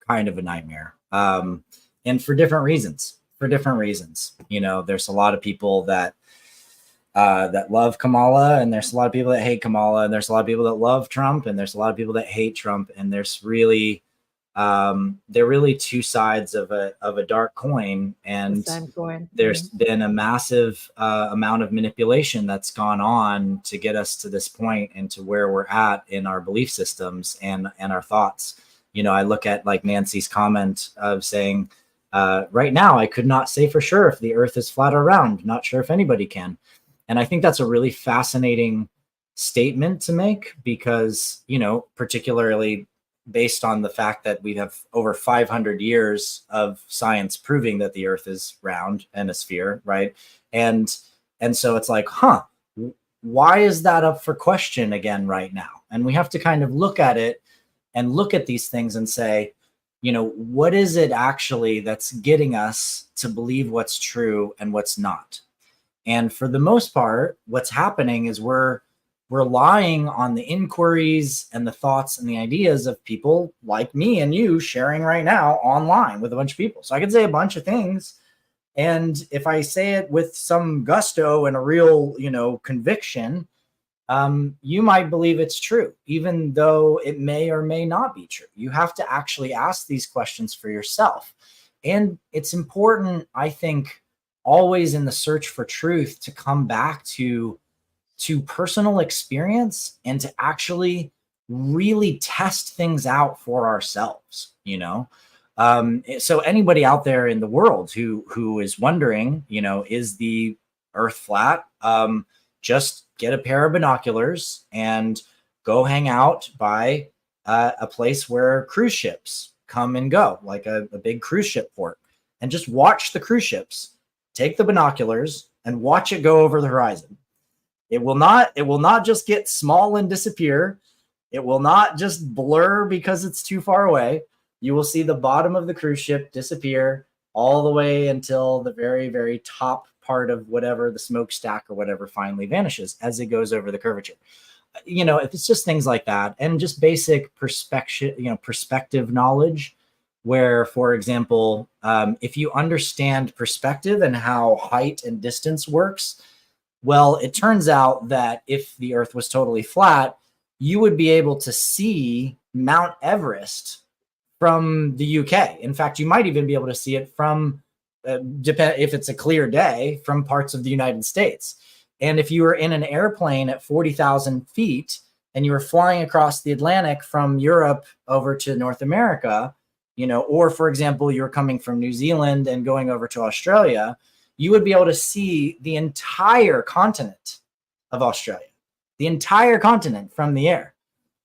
kind of a nightmare. And for different reasons. There's a lot of people that love Kamala, and there's a lot of people that hate Kamala, and there's a lot of people that love Trump, and there's a lot of people that hate Trump. And there's really, they're really two sides of a dark coin. And the same coin. There's been a massive amount of manipulation that's gone on to get us to this point and to where we're at in our belief systems and our thoughts. I look at like Nancy's comment of saying, right now, I could not say for sure if the earth is flat or round. Not sure if anybody can. And I think that's a really fascinating statement to make, because, particularly based on the fact that we have over 500 years of science proving that the earth is round and a sphere, right? And so it's like, why is that up for question again right now? And we have to kind of look at it and look at these things and say, what is it actually that's getting us to believe what's true and what's not? And for the most part, what's happening is we're relying on the inquiries and the thoughts and the ideas of people like me and you sharing right now online with a bunch of people. So I could say a bunch of things, and if I say it with some gusto and a real, conviction, you might believe it's true, even though it may or may not be true. You have to actually ask these questions for yourself. And it's important, I think, always in the search for truth to come back to personal experience and to actually really test things out for ourselves, you know? So anybody out there in the world who is wondering, you know, is the Earth flat? Just get a pair of binoculars and go hang out by a place where cruise ships come and go, like a big cruise ship port, and just watch the cruise ships. Take the binoculars and watch it go over the horizon. It will not just get small and disappear. It will not just blur because it's too far away. You will see the bottom of the cruise ship disappear all the way until the very, very top part of whatever the smokestack or whatever finally vanishes as it goes over the curvature. You know, if it's just things like that, and just basic perspective knowledge, where, for example, if you understand perspective and how height and distance works, well, it turns out that if the Earth was totally flat, you would be able to see Mount Everest from the UK. In fact, you might even be able to see it from, if it's a clear day, from parts of the United States. And if you were in an airplane at 40,000 feet and you were flying across the Atlantic from Europe over to North America, you know, or for example, you're coming from New Zealand and going over to Australia, you would be able to see the entire continent of Australia, the entire continent from the air.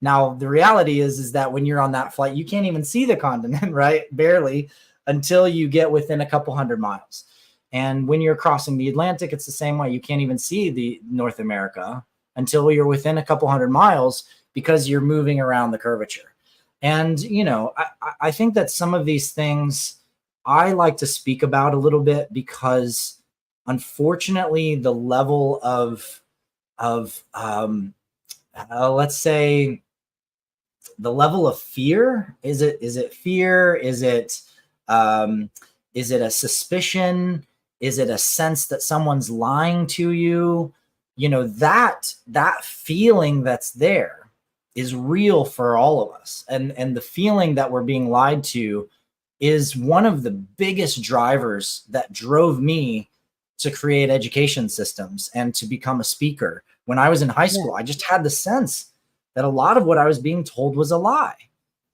Now, the reality is that when you're on that flight, you can't even see the continent, right? Barely, until you get within a couple hundred miles. And when you're crossing the Atlantic, it's the same way. You can't even see the North America until you're within a couple hundred miles because you're moving around the curvature. And, you know, I think that some of these things I like to speak about a little bit because, unfortunately, the level of let's say, the level of fear, is it fear? Is it a suspicion? Is it a sense that someone's lying to you? You know, that feeling that's there is real for all of us. And the feeling that we're being lied to is one of the biggest drivers that drove me to create education systems and to become a speaker. When I was in high school, I just had the sense that a lot of what I was being told was a lie.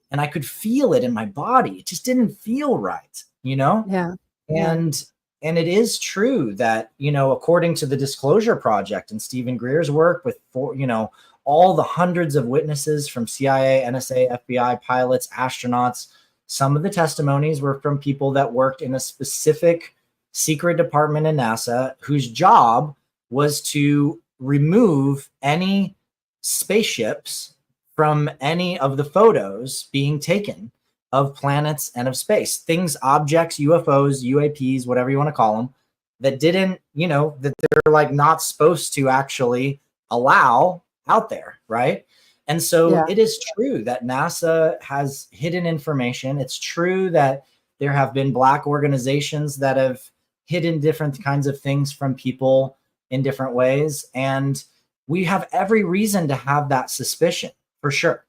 And I could feel it in my body. It just didn't feel right, you know? Yeah. And it is true that, you know, according to the Disclosure Project and Stephen Greer's work with, you know, all the hundreds of witnesses from CIA, NSA, FBI, pilots, astronauts, some of the testimonies were from people that worked in a specific secret department in NASA whose job was to remove any spaceships from any of the photos being taken of planets and of space, things, objects, UFOs, UAPs, whatever you want to call them, that didn't, you know, that they're like not supposed to actually allow out there, right? And so it is true that NASA has hidden information. It's true that there have been Black organizations that have hidden different kinds of things from people in different ways. And we have every reason to have that suspicion, for sure.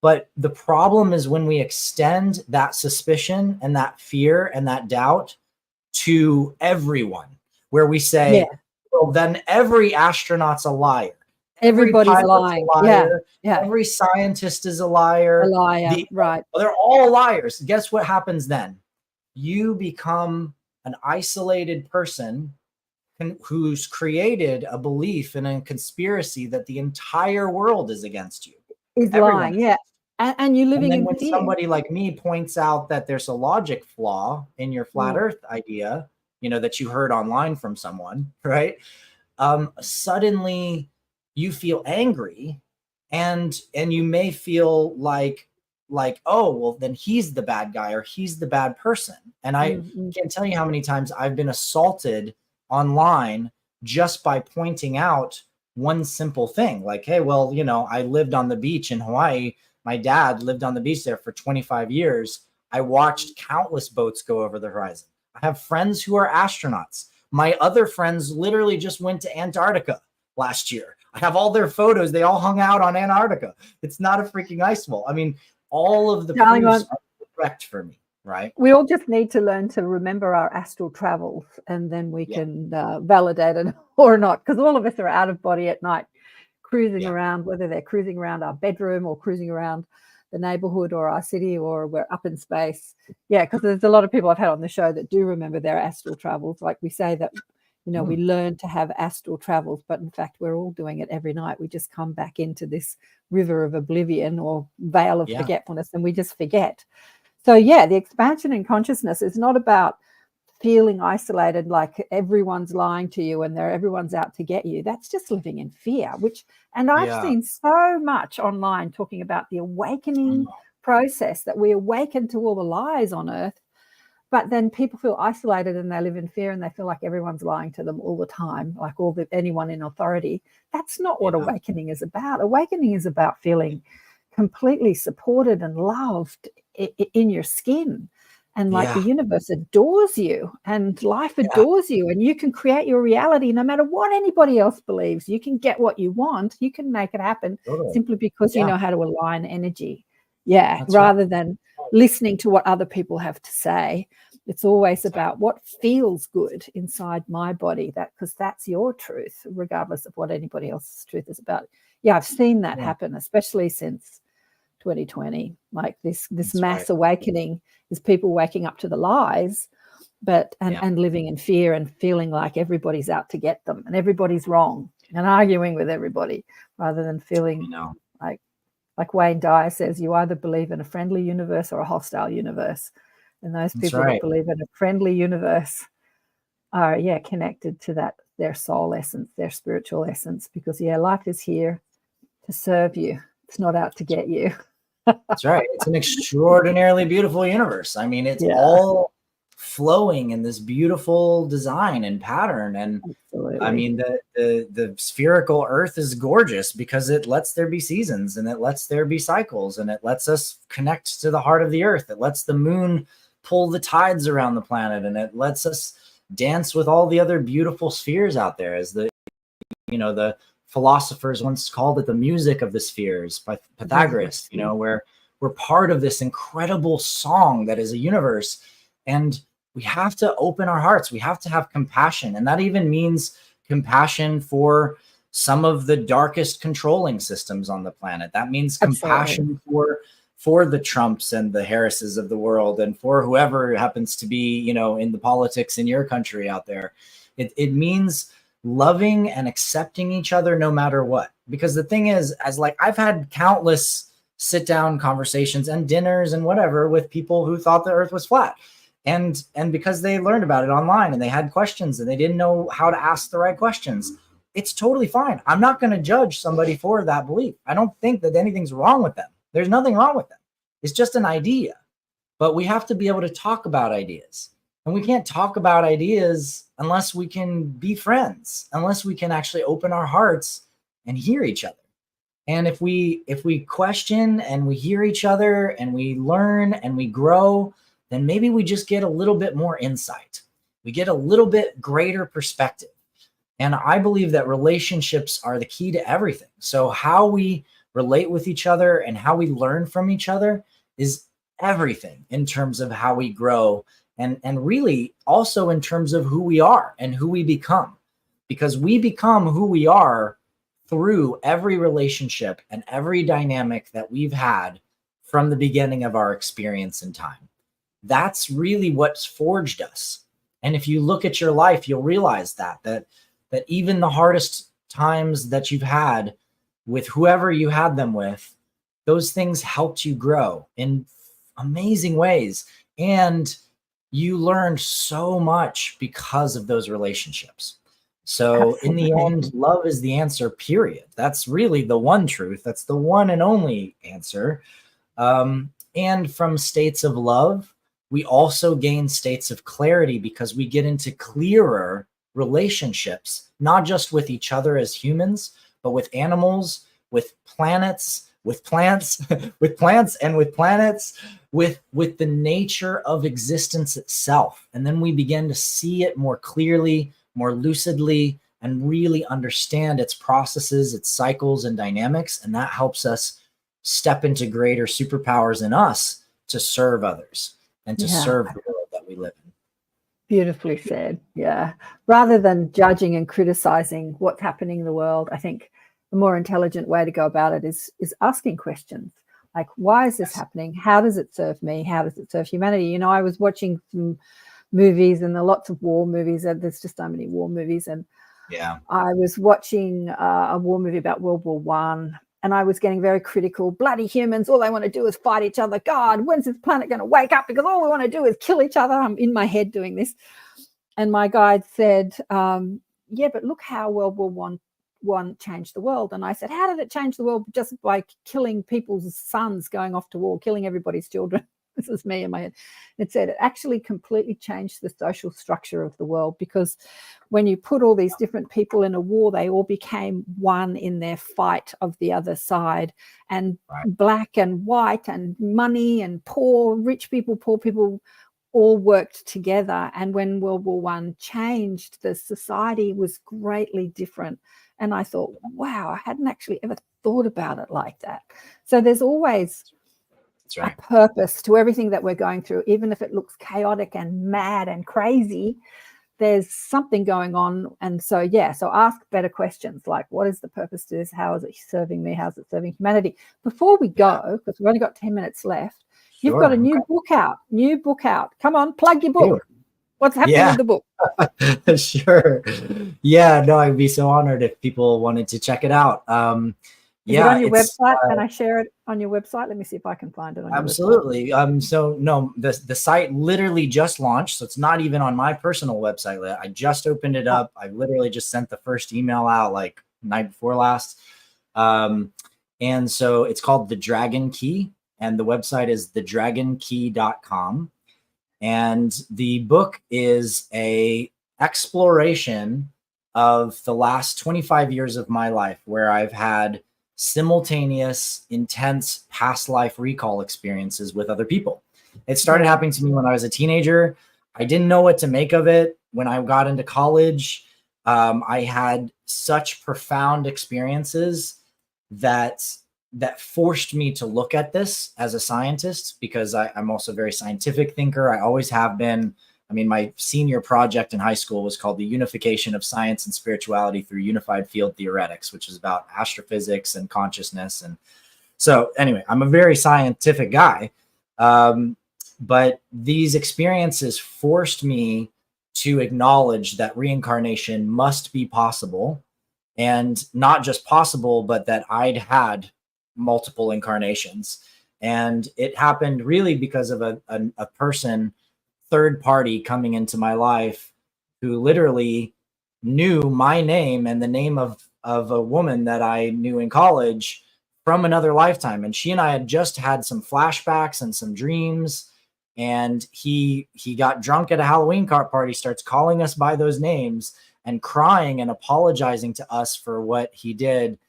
But the problem is when we extend that suspicion and that fear and that doubt to everyone, where we say, well, then every astronaut's a liar. Everybody's lying. Yeah. Every scientist is a liar. A liar, right. Well, they're all liars. Guess what happens then? You become an isolated person who's created a belief in a conspiracy that the entire world is against you. Is lying, yeah. And you're living in when fear. Somebody like me points out that there's a logic flaw in your flat Earth idea, you know, that you heard online from someone, right? Suddenly you feel angry and you may feel like, oh, well, then he's the bad guy or he's the bad person. And I can't tell you how many times I've been assaulted online just by pointing out one simple thing. Like, hey, well, you know, I lived on the beach in Hawaii. My dad lived on the beach there for 25 years. I watched countless boats go over the horizon. I have friends who are astronauts. My other friends literally just went to Antarctica last year. I have all their photos. They all hung out on Antarctica. It's not a freaking ice wall. I mean, all of the proofs are correct for me, right? We all just need to learn to remember our astral travels, and then we can validate it or not, because all of us are out of body at night, cruising around, whether they're cruising around our bedroom or cruising around the neighborhood or our city, or we're up in space. Yeah, because there's a lot of people I've had on the show that do remember their astral travels. Like we say that, we learn to have astral travels, but in fact, we're all doing it every night. We just come back into this river of oblivion or veil of forgetfulness, and we just forget. So the expansion in consciousness is not about feeling isolated, like everyone's lying to you and everyone's out to get you. That's just living in fear, and I've seen so much online talking about the awakening process, that we awaken to all the lies on earth, but then people feel isolated and they live in fear and they feel like everyone's lying to them all the time, like anyone in authority. That's not what awakening is about. Awakening is about feeling completely supported and loved in your skin, and like the universe adores you and life adores you, and you can create your reality no matter what anybody else believes. You can get what you want. You can make it happen simply because you know how to align energy. Rather than listening to what other people have to say. It's always about what feels good inside my body, because that's your truth, regardless of what anybody else's truth is about. I've seen that happen, especially since 2020. Like this mass awakening is people waking up to the lies, and living in fear and feeling like everybody's out to get them and everybody's wrong and arguing with everybody, rather than feeling like Wayne Dyer says, you either believe in a friendly universe or a hostile universe. And those people that believe in a friendly universe are connected to their soul essence, their spiritual essence, because life is here to serve you. It's not out to get you. That's right. It's an extraordinarily beautiful universe. I mean, it's all flowing in this beautiful design and pattern. And I mean, the spherical earth is gorgeous because it lets there be seasons, and it lets there be cycles, and it lets us connect to the heart of the earth. It lets the moon pull the tides around the planet, and it lets us dance with all the other beautiful spheres out there, as the philosophers once called it the music of the spheres by Pythagoras, where we're part of this incredible song that is a universe. And we have to open our hearts. We have to have compassion. And that even means compassion for some of the darkest controlling systems on the planet. That means compassion for the Trumps and the Harrises of the world, and for whoever happens to be, in the politics in your country out there. It means loving and accepting each other no matter what. Because the thing is, I've had countless sit down conversations and dinners and whatever with people who thought the earth was flat. And because they learned about it online and they had questions and they didn't know how to ask the right questions, it's totally fine. I'm not going to judge somebody for that belief. I don't think that anything's wrong with them. There's nothing wrong with them. It's just an idea. But we have to be able to talk about ideas. And we can't talk about ideas unless we can be friends, unless we can actually open our hearts and hear each other. And if we question and we hear each other and we learn and we grow, then maybe we just get a little bit more insight. We get a little bit greater perspective. And I believe that relationships are the key to everything. So how we relate with each other and how we learn from each other is everything in terms of how we grow, and really also in terms of who we are and who we become, because we become who we are through every relationship and every dynamic that we've had from the beginning of our experience in time. That's really what's forged us. And if you look at your life, you'll realize that even the hardest times that you've had with whoever you had them with, those things helped you grow in amazing ways. And you learned so much because of those relationships. So in the end, love is the answer, period. That's really the one truth. That's the one and only answer. And from states of love, we also gain states of clarity because we get into clearer relationships, not just with each other as humans, but with animals, with planets, with plants, with plants and with planets, with the nature of existence itself. And then we begin to see it more clearly, more lucidly, and really understand its processes, its cycles and dynamics. And that helps us step into greater superpowers in us to serve others and to serve the world that we live in. Beautifully said. Yeah. Rather than judging and criticizing what's happening in the world, I think the more intelligent way to go about it is asking questions like, why is this happening? How does it serve me? How does it serve humanity? You know, I was watching some movies, and there are lots of war movies, and there's just so many war movies. And I was watching a war movie about World War One, and I was getting very critical. Bloody humans, all they want to do is fight each other. God, when's this planet going to wake up? Because all we want to do is kill each other. I'm in my head doing this. And my guide said, yeah, but look how World War One changed the world. And I said, how did it change the world? Just by killing people's sons, going off to war, killing everybody's children. This is me in my head. It said it actually completely changed the social structure of the world, because when you put all these different people in a war, they all became one in their fight of the other side. And black and white and money and poor, rich people, poor people, all worked together. And when World War One changed, the society was greatly different. And I thought, wow, I hadn't actually ever thought about it like that. So there's always a purpose to everything that we're going through, even if it looks chaotic and mad and crazy. There's something going on. And so, so ask better questions like, what is the purpose to this? How is it serving me? How's it serving humanity? Before we go, because we've only got 10 minutes left, you've got a new book out. Come on, plug your book. What's happening with the book? Sure. Yeah, no, I'd be so honored if people wanted to check it out. Is it on your website? Can I share it on your website? Let me see if I can find it on your absolutely. website. So no, the site literally just launched, so it's not even on my personal website. I just opened it up. I literally just sent the first email out like night before last. And so it's called The Dragon Key, and the website is thedragonkey.com. And the book is a exploration of the last 25 years of my life, where I've had simultaneous, intense past life recall experiences with other people. It started happening to me when I was a teenager. I didn't know what to make of it. When I got into college, I had such profound experiences that forced me to look at this as a scientist, because I'm also a very scientific thinker. I always have been. I mean, my senior project in high school was called The Unification of Science and Spirituality Through Unified Field Theoretics, which is about astrophysics and consciousness. And so anyway, I'm a very scientific guy. But these experiences forced me to acknowledge that reincarnation must be possible, and not just possible, but that I'd had multiple incarnations. And it happened really because of a person, third party, coming into my life who literally knew my name and the name of a woman that I knew in college from another lifetime. And she and I had just had some flashbacks and some dreams. And he got drunk at a Halloween party, starts calling us by those names and crying and apologizing to us for what he did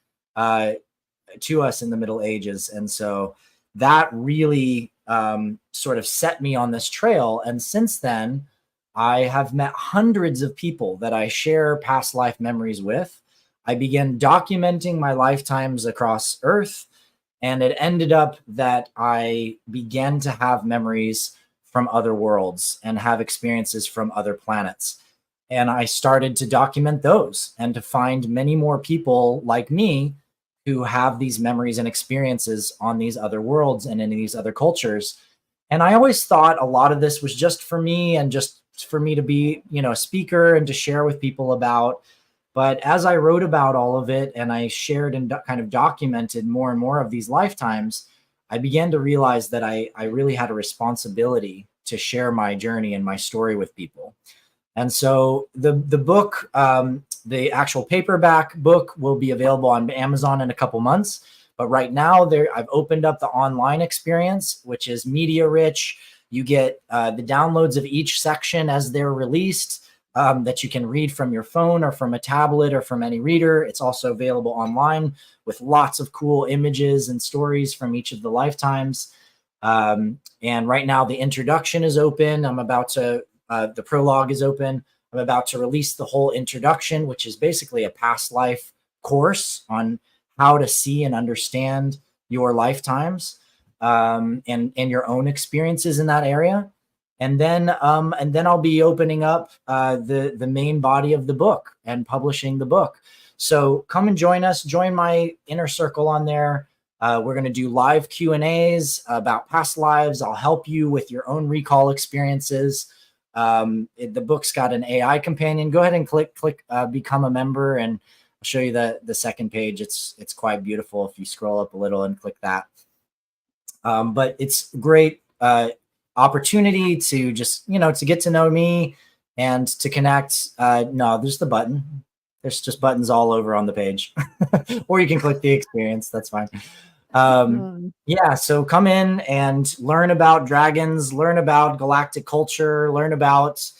to us in the Middle Ages. And so that really sort of set me on this trail. And since then, I have met hundreds of people that I share past life memories with. I began documenting my lifetimes across Earth, and it ended up that I began to have memories from other worlds and have experiences from other planets. And I started to document those and to find many more people like me who have these memories and experiences on these other worlds and in these other cultures. And I always thought a lot of this was just for me and just for me to be, a speaker and to share with people about. But as I wrote about all of it and I shared and kind of documented more and more of these lifetimes, I began to realize that I really had a responsibility to share my journey and my story with people. And so the book, the actual paperback book, will be available on Amazon in a couple months. But right now, I've opened up the online experience, which is media rich. You get the downloads of each section as they're released that you can read from your phone or from a tablet or from any reader. It's also available online with lots of cool images and stories from each of the lifetimes. And right now, the introduction is open. I'm about to. The prologue is open. I'm about to release the whole introduction, which is basically a past life course on how to see and understand your lifetimes and your own experiences in that area. And then I'll be opening up the main body of the book and publishing the book. So come and join us. Join my inner circle on there. We're going to do live Q&As about past lives. I'll help you with your own recall experiences. The book's got an AI companion. Go ahead and click become a member, and I'll show you the second page. It's quite beautiful if you scroll up a little and click that. But it's great opportunity to just, to get to know me and to connect. No, there's the button. There's just buttons all over on the page, or you can click the experience. That's fine. Yeah, so come in and learn about dragons, learn about galactic culture, learn about,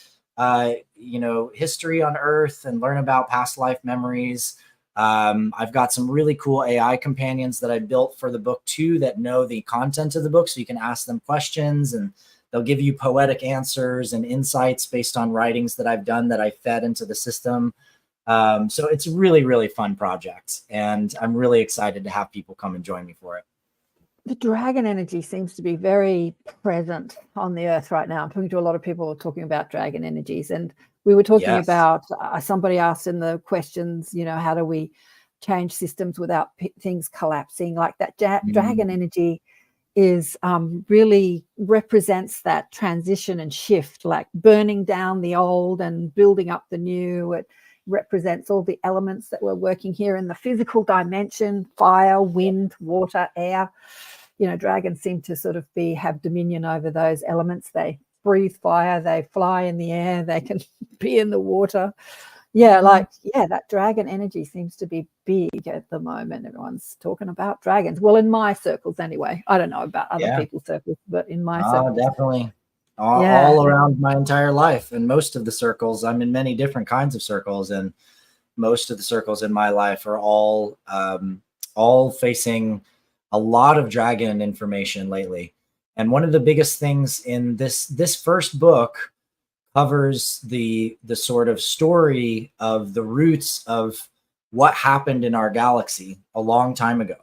history on Earth, and learn about past life memories. I've got some really cool AI companions that I built for the book too, that know the content of the book. So you can ask them questions and they'll give you poetic answers and insights based on writings that I've done that I fed into the system. So it's a really, really fun project, and I'm really excited to have people come and join me for it. The dragon energy seems to be very present on the Earth right now. I'm talking to a lot of people talking about dragon energies, and we were talking about, somebody asked in the questions, how do we change systems without things collapsing? Like that dragon energy is really represents that transition and shift, like burning down the old and building up the new. It represents all the elements that we're working here in the physical dimension: fire, wind, water, air. Dragons seem to sort of have dominion over those elements. They breathe fire, they fly in the air, they can be in the water. That dragon energy seems to be big at the moment. Everyone's talking about dragons. Well, in my circles anyway. I don't know about other people's circles, but in my circles. Definitely. All around my entire life, and most of the circles, I'm in many different kinds of circles, and most of the circles in my life are all facing a lot of dragon information lately. And one of the biggest things in this first book covers the sort of story of the roots of what happened in our galaxy a long time ago,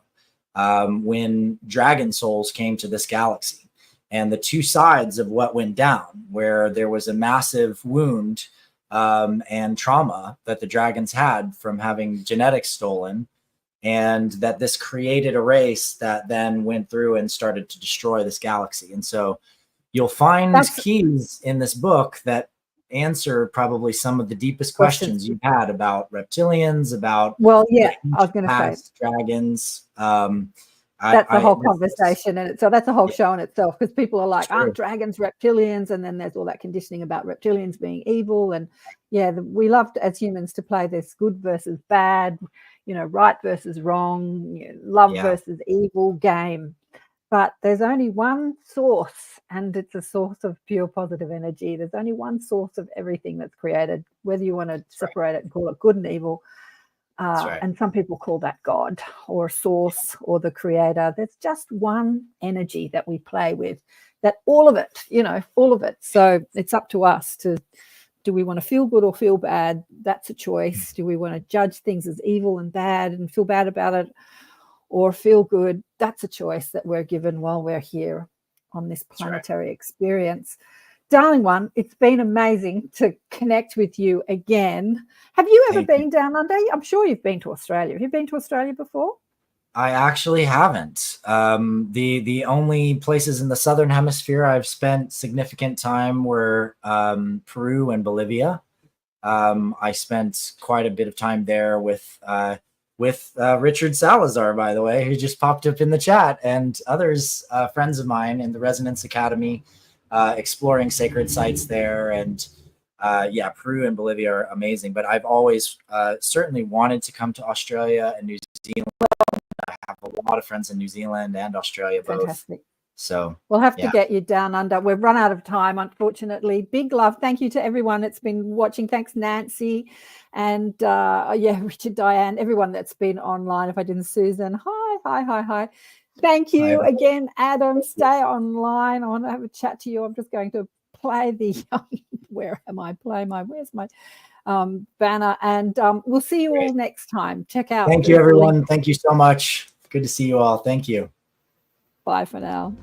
when dragon souls came to this galaxy, and the two sides of what went down, where there was a massive wound and trauma that the dragons had from having genetics stolen, and that this created a race that then went through and started to destroy this galaxy. And so you'll find keys in this book that answer probably some of the deepest questions you've had about reptilians, about I was going to say dragons. That's a whole conversation, and so that's a whole show in itself, because people are like, aren't dragons reptilians? And then there's all that conditioning about reptilians being evil. And we love as humans to play this good versus bad, right versus wrong, love versus evil game. But there's only one source, and it's a source of pure positive energy. There's only one source of everything that's created, whether you want to separate it and call it good and evil. And some people call that God or source or the creator. There's just one energy that we play with, that all of it. So it's up to us do we want to feel good or feel bad? That's a choice. Do we want to judge things as evil and bad and feel bad about it, or feel good? That's a choice that we're given while we're here on this planetary experience. Darling one, it's been amazing to connect with you again. Have you ever been down under? I'm sure you've been to Australia. Have you been to Australia before? I actually haven't. The only places in the Southern Hemisphere I've spent significant time were Peru and Bolivia. I spent quite a bit of time there with Richard Salazar, by the way, who just popped up in the chat, and others, friends of mine in the Resonance Academy, exploring sacred sites there. And Peru and Bolivia are amazing. But I've always certainly wanted to come to Australia and New Zealand. I have a lot of friends in New Zealand and Australia both. Fantastic. So we'll have to get you down under. We've run out of time, unfortunately. Big love. Thank you to everyone that's been watching. Thanks, Nancy. And Richard, Diane, everyone that's been online. If I didn't, Susan. Hi. Thank you again, Adam. Stay online. I want to have a chat to you. I'm just going to play the where's my banner, and we'll see you all next time. Check out. Thank you, everyone. Thank you so much. Good to see you all. Thank you. Bye for now.